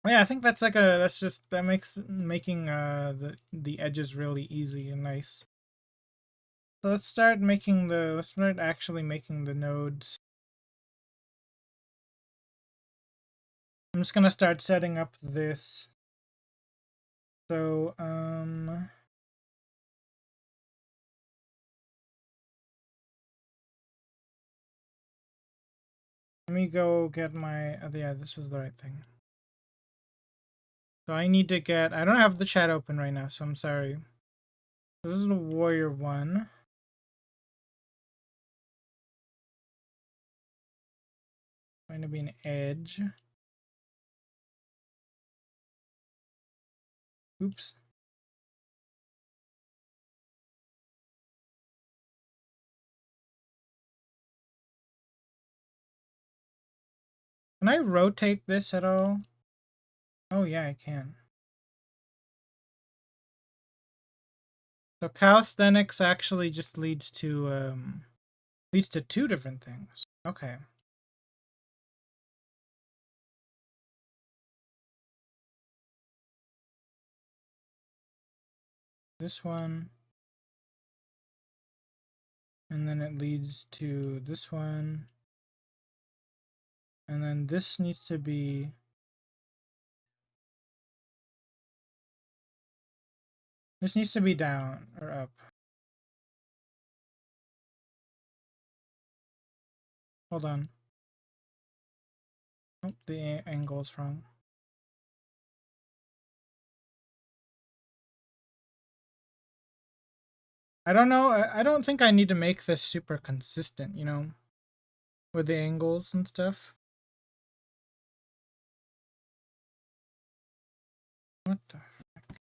Yeah, I think that's like that makes making the edges really easy and nice. So let's start actually making the nodes. I'm just gonna start setting up this. So let me go get my yeah, this is the right thing. So I need to get, I don't have the chat open right now, so I'm sorry. So this is the warrior one. Going to be an edge. Oops. Can I rotate this at all? Oh yeah, I can. So calisthenics actually just leads to 2 different things. Okay. This one. And then it leads to this one. And then this needs to be down or up. Hold on. Oh, the angle is wrong. I don't know. I don't think I need to make this super consistent, you know, with the angles and stuff. What the heck?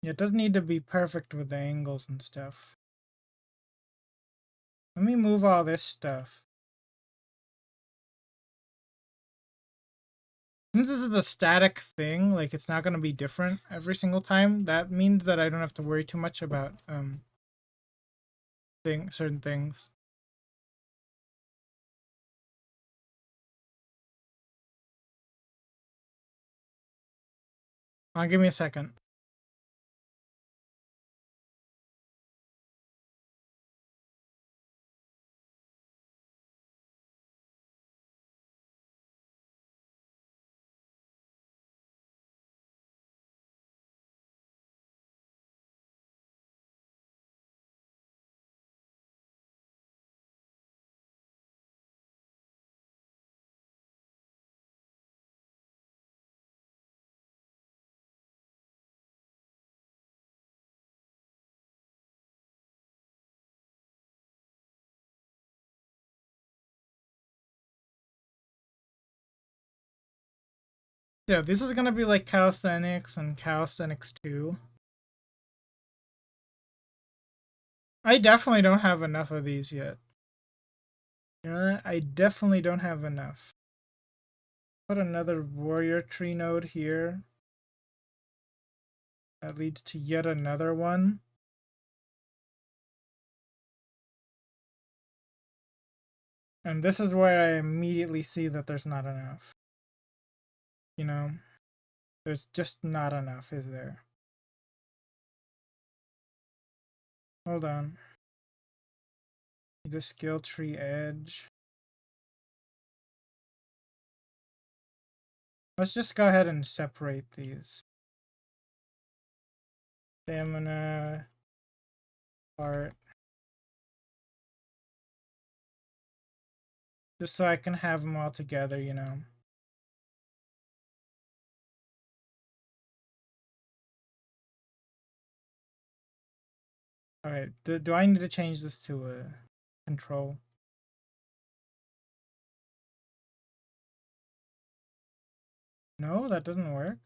Yeah, it doesn't need to be perfect with the angles and stuff. Let me move all this stuff. Since this is the static thing, like it's not going to be different every single time, that means that I don't have to worry too much about certain things. Give me a second. Yeah, this is gonna be like calisthenics and calisthenics 2. I definitely don't have enough of these yet. Yeah, I definitely don't have enough. Put another warrior tree node here. That leads to yet another one. And this is where I immediately see that there's not enough. You know, there's just not enough, is there? Hold on. The skill tree edge. Let's just go ahead and separate these. Stamina part. Just so I can have them all together, you know. Alright, do I need to change this to a control? No, that doesn't work.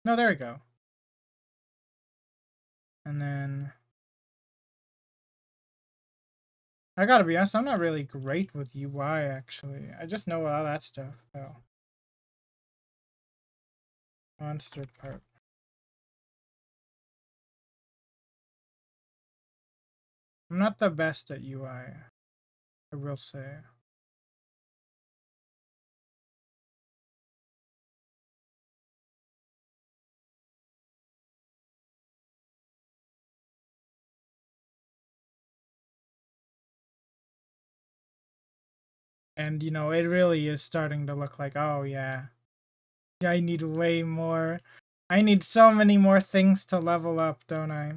No, there we go. And then I gotta be honest, I'm not really great with UI actually. I just know all that stuff though. Monster part. I'm not the best at UI, I will say. And you know, it really is starting to look like, oh yeah, I need way more. I need so many more things to level up, don't I?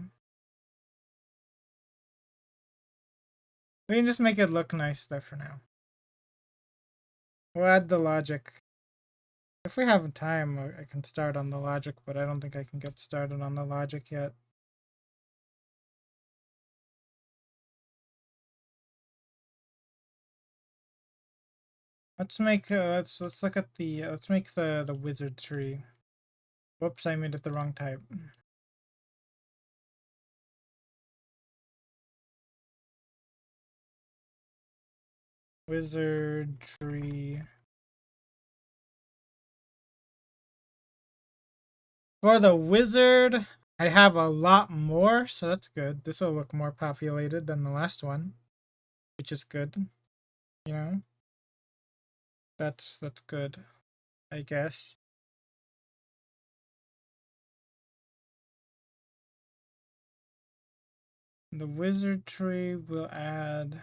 We can just make it look nice though for now. We'll add the logic. If we have time, I can start on the logic, but I don't think I can get started on the logic yet. Let's make let's look at the let's make the wizard tree. Whoops, I made it the wrong type. Wizard tree. For the wizard, I have a lot more, so that's good. This will look more populated than the last one, which is good. You know, that's good, I guess. The wizard tree will add.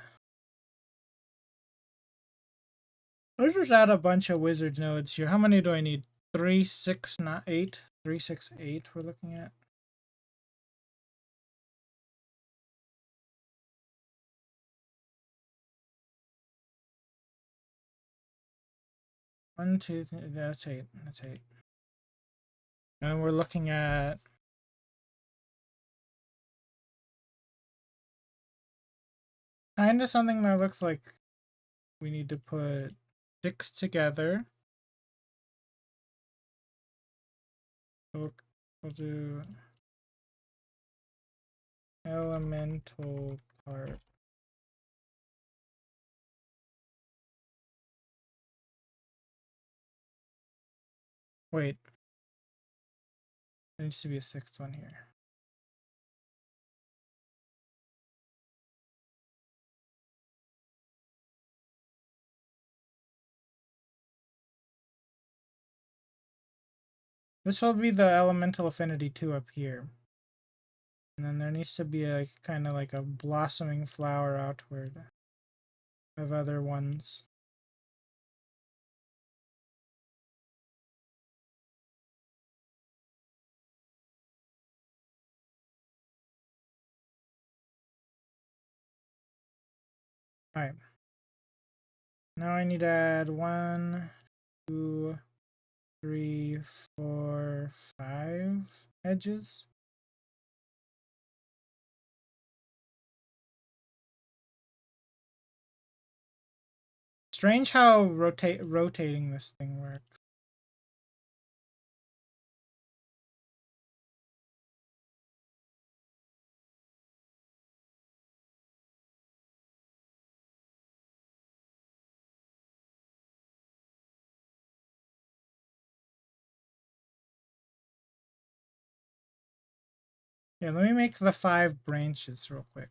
Let's just add a bunch of wizard nodes here. How many do I need? 3, 6, not 8. 3, 6, 8 we're looking at. One, two, three, that's 8. That's 8. And we're looking at kind of something that looks like we need to put 6 together. So we'll do elemental part. Wait. There needs to be a 6th one here. This will be the elemental affinity 2 up here. And then there needs to be a kind of like a blossoming flower outward of other ones. Alright. Now I need to add 1, 2, 3, 4, 5 edges. Strange how rotating this thing works. Yeah, let me make the 5 branches real quick.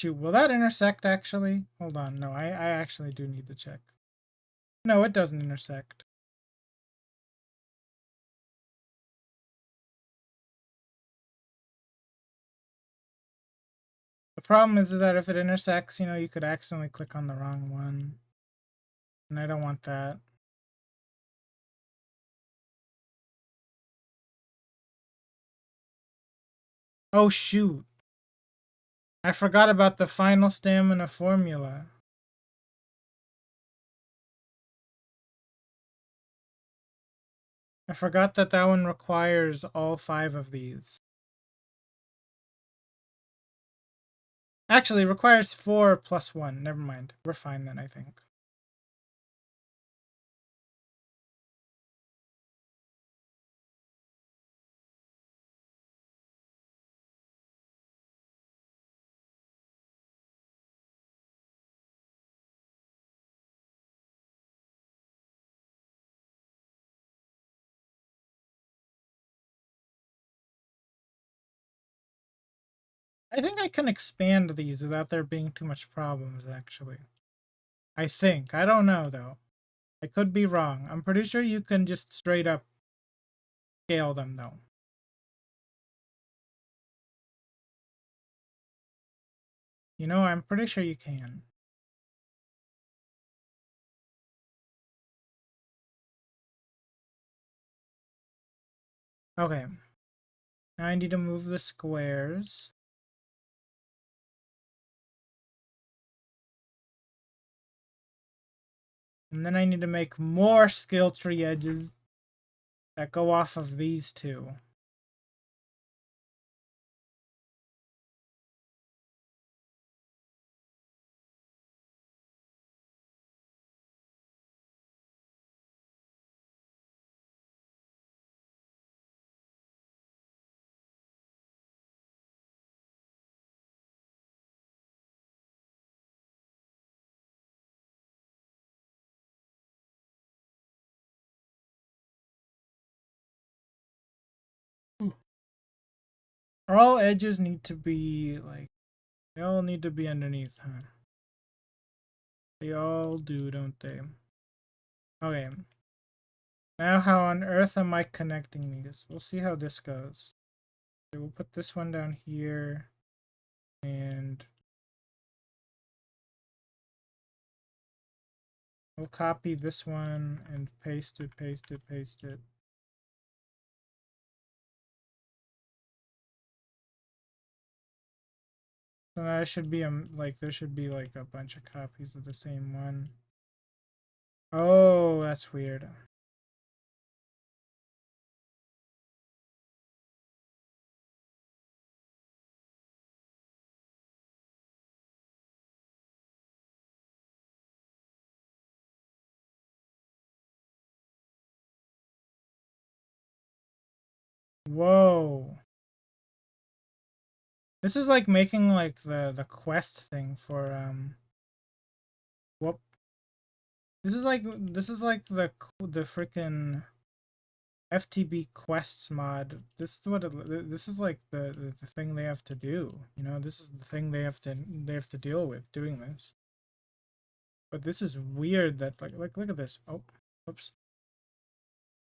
Shoot, will that intersect actually? Hold on, no, I actually do need to check. No, it doesn't intersect. The problem is that if it intersects, you know, you could accidentally click on the wrong one. And I don't want that. Oh shoot. I forgot about the final stamina formula. I forgot that that one requires all 5 of these. Actually, it requires 4 plus 1. Never mind. We're fine then, I think. I think I can expand these without there being too much problems, actually. I think. I don't know, though. I could be wrong. I'm pretty sure you can just straight up scale them, though. You know, I'm pretty sure you can. Okay. Now I need to move the squares. And then I need to make more skill tree edges that go off of these 2. All edges need to be, like, they all need to be underneath, huh? They all do, don't they? Okay. Now how on earth am I connecting these? We'll see how this goes. Okay, we'll put this one down here. And we'll copy this one and paste it, paste it, paste it. So that should be like there should be like a bunch of copies of the same one. Oh, that's weird. Whoa. This is like making like the quest thing for whoop. This is like the freaking FTB quests mod. This is what this is like the thing they have to do. You know, this is the thing they have to deal with doing this. But this is weird that like look at this. Oh, whoops.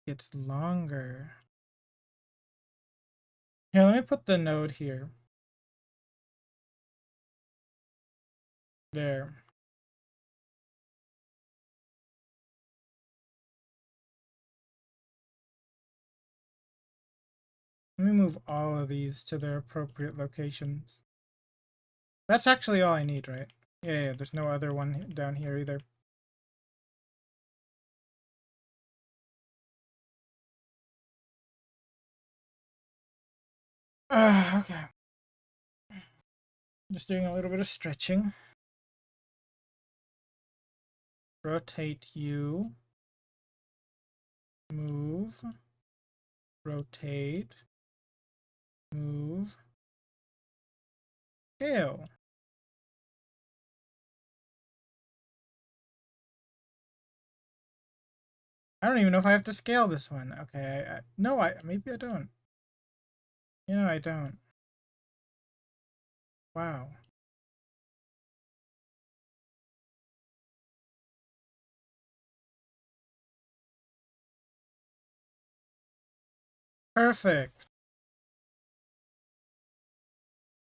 It's longer. Here, let me put the node here. There. Let me move all of these to their appropriate locations. That's actually all I need, right? Yeah, there's no other one down here either. Okay. Just doing a little bit of stretching. Rotate you. Move. Rotate. Move. Scale. I don't even know if I have to scale this one. Okay, no, maybe I don't. You know, I don't. Wow. Perfect.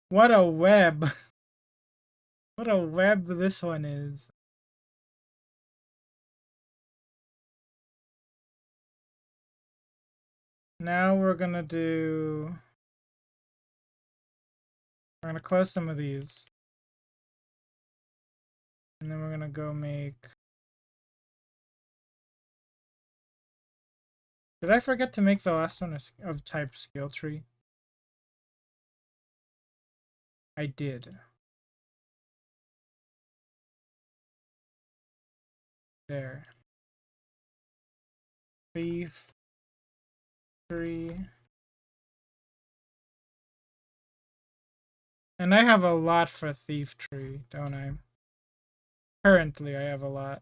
What a web. What a web this one is. Now we're gonna close some of these. And then we're gonna go make... Did I forget to make the last one of type skill tree? I did. There. Thief. Tree. And I have a lot for thief tree, don't I? Currently, I have a lot.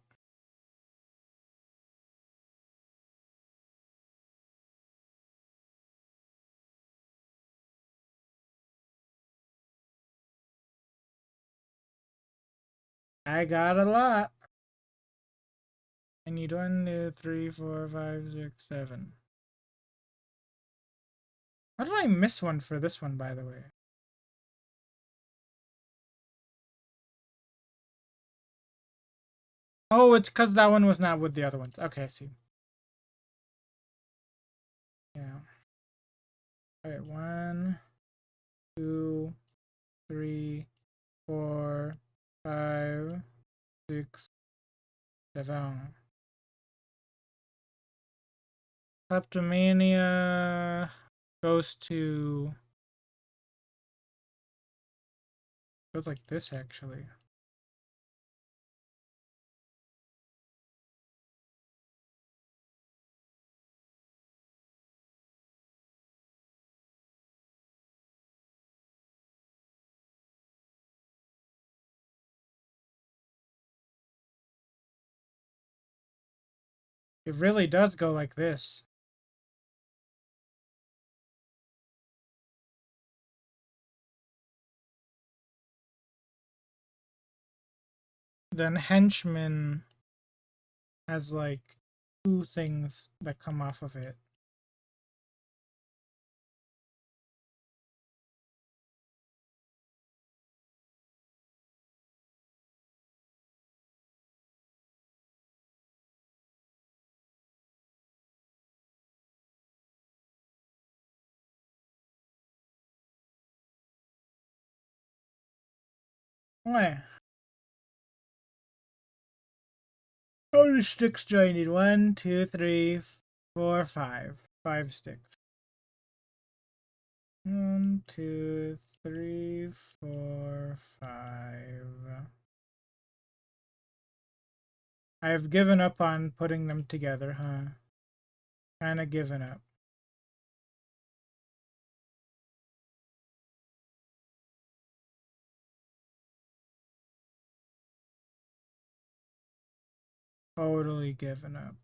I got a lot. I need 1, 2, 3, 4, 5, 6, 7. How did I miss one for this one, by the way? Oh, it's because that one was not with the other ones. Okay, I see. Yeah. Alright, 1, 2, 3, 4, 5, 6, 7. Kleptomania goes like this actually. It really does go like this. Then henchman has like 2 things that come off of it. Why? How many sticks do I need? 1, 2, 3, 4, 5. 5 sticks. 1, 2, 3, 4, 5. I have given up on putting them together, huh? Kinda given up. Totally given up.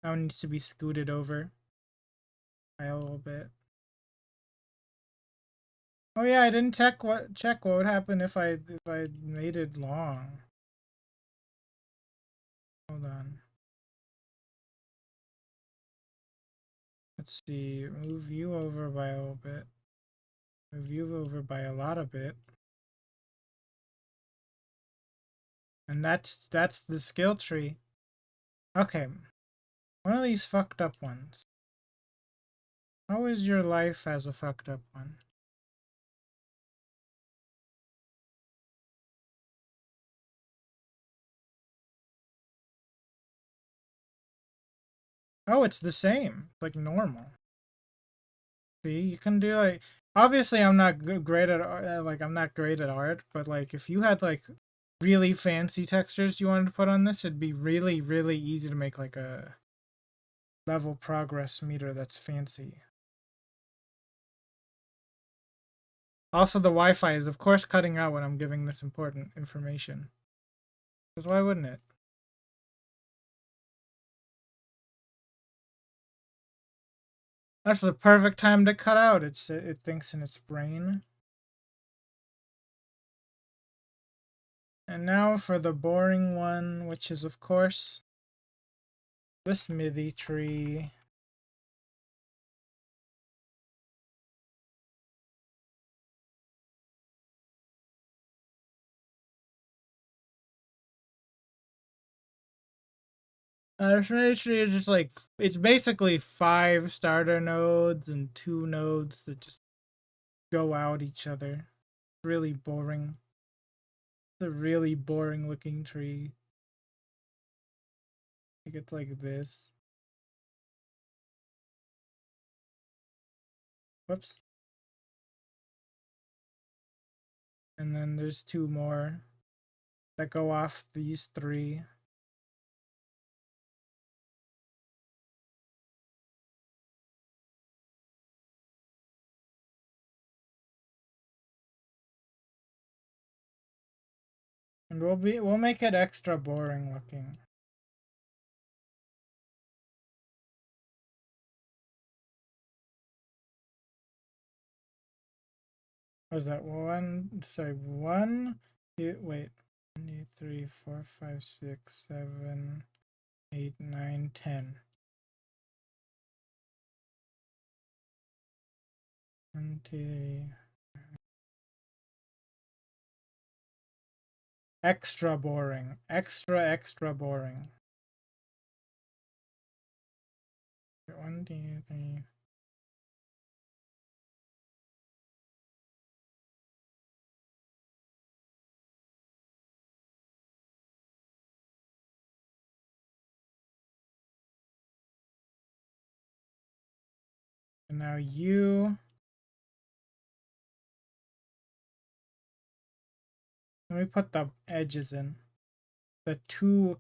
That one needs to be scooted over by a little bit. Oh yeah, I didn't check what would happen if I made it long. Hold on. Let's see. Move you over by a little bit. Move you over by a lot of bit. And that's the skill tree. Okay. One of these fucked up ones. How is your life as a fucked up one? Oh, it's the same. It's like normal. See, you can do like... Obviously, I'm not great at I'm not great at art, but like if you had like really fancy textures you wanted to put on this, it'd be really, really easy to make like a level progress meter that's fancy. Also, the Wi-Fi is of course cutting out when I'm giving this important information. Because why wouldn't it? That's the perfect time to cut out. It thinks in its brain. And now for the boring one, which is of course the smithy tree. Smithy tree is just like, it's basically 5 starter nodes and 2 nodes that just go out each other. Really boring. It's a really boring looking tree. Like it's like this. Whoops. And then there's 2 more that go off these 3. And we'll make it extra boring looking. Was that one? Sorry, 1, 2, wait. 1, 2, 3, 4, 5, 6, 7, 8, 9, 10. 1, 2, 3. Extra boring. Extra boring. 1, 2, 3. And now you. Let me put the edges in. The 2.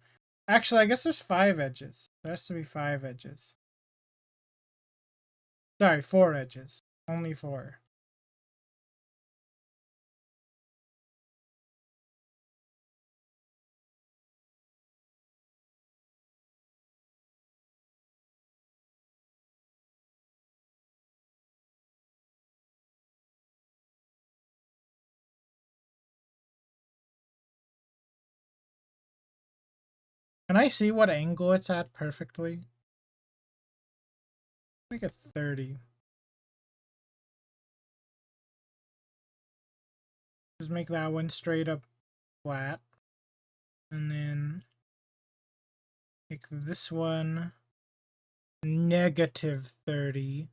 Actually, I guess there's 5 edges. There has to be 5 edges. Sorry, 4 edges. Only 4. Can I see what angle it's at perfectly? Make it 30. Just make that one straight up flat. And then make this one negative 30.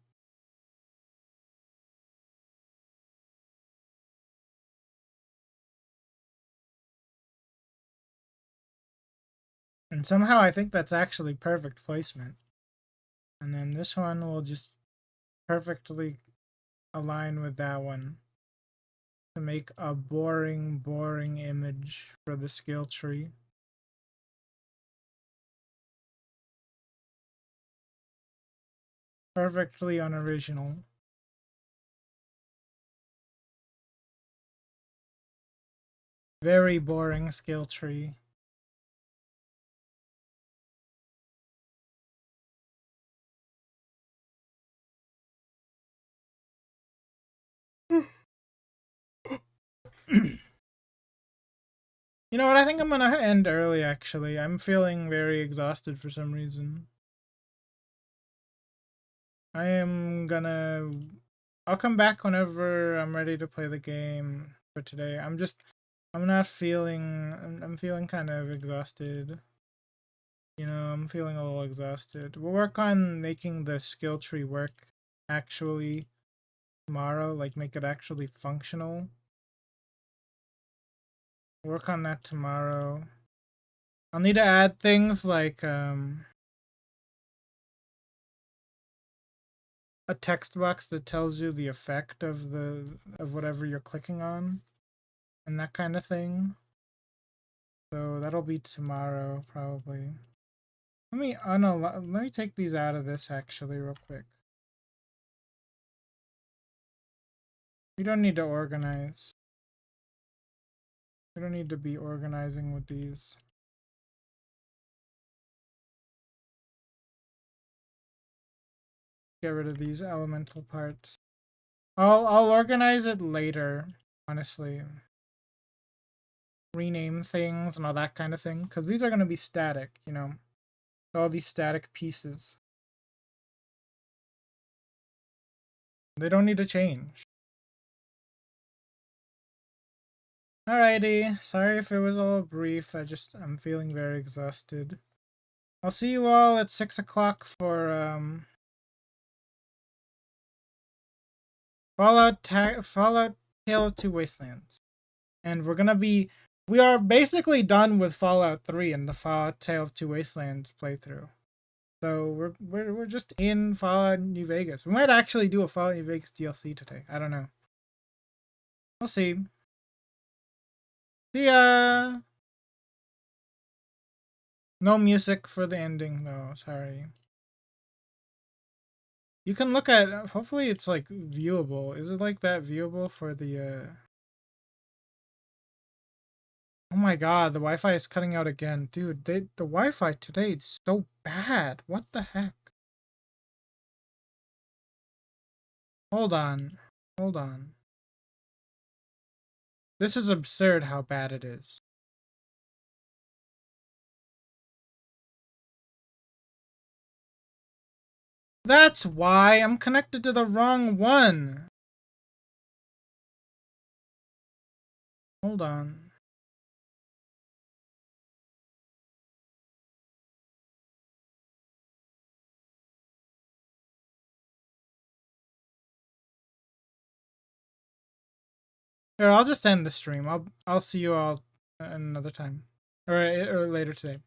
And somehow I think that's actually perfect placement. And then this one will just perfectly align with that one to make a boring image for the skill tree. Perfectly unoriginal. Very boring skill tree. You know what? I think I'm gonna end early, actually. I'm feeling very exhausted for some reason. I am gonna... I'll come back whenever I'm ready to play the game for today. I'm not feeling... I'm feeling kind of exhausted. You know, I'm feeling a little exhausted. We'll work on making the skill tree work actually tomorrow. Like, make it actually functional. Work on that tomorrow. I'll need to add things like, a text box that tells you the effect of whatever you're clicking on and that kind of thing. So that'll be tomorrow probably. Let me take these out of this actually real quick. We don't need to organize. We don't need to be organizing with these. get rid of these elemental parts. I'll organize it later, honestly. Rename things and all that kind of thing, because these are going to be static, you know, all these static pieces. They don't need to change. Alrighty, sorry if it was all brief, I'm feeling very exhausted. I'll see you all at 6 o'clock for, Fallout Tale of Two Wastelands. And we are basically done with Fallout 3 and the Fallout Tale of Two Wastelands playthrough. So we're just in Fallout New Vegas. We might actually do a Fallout New Vegas DLC today. I don't know. We'll see. See ya! No music for the ending though, sorry. You can look at, hopefully it's like viewable. Is it like that viewable for the Oh my god, the Wi-Fi is cutting out again. Dude, the Wi-Fi today is so bad. What the heck? Hold on. Hold on. This is absurd how bad it is. That's why I'm connected to the wrong one. Hold on. Here, I'll just end the stream. I'll see you all another time or later today.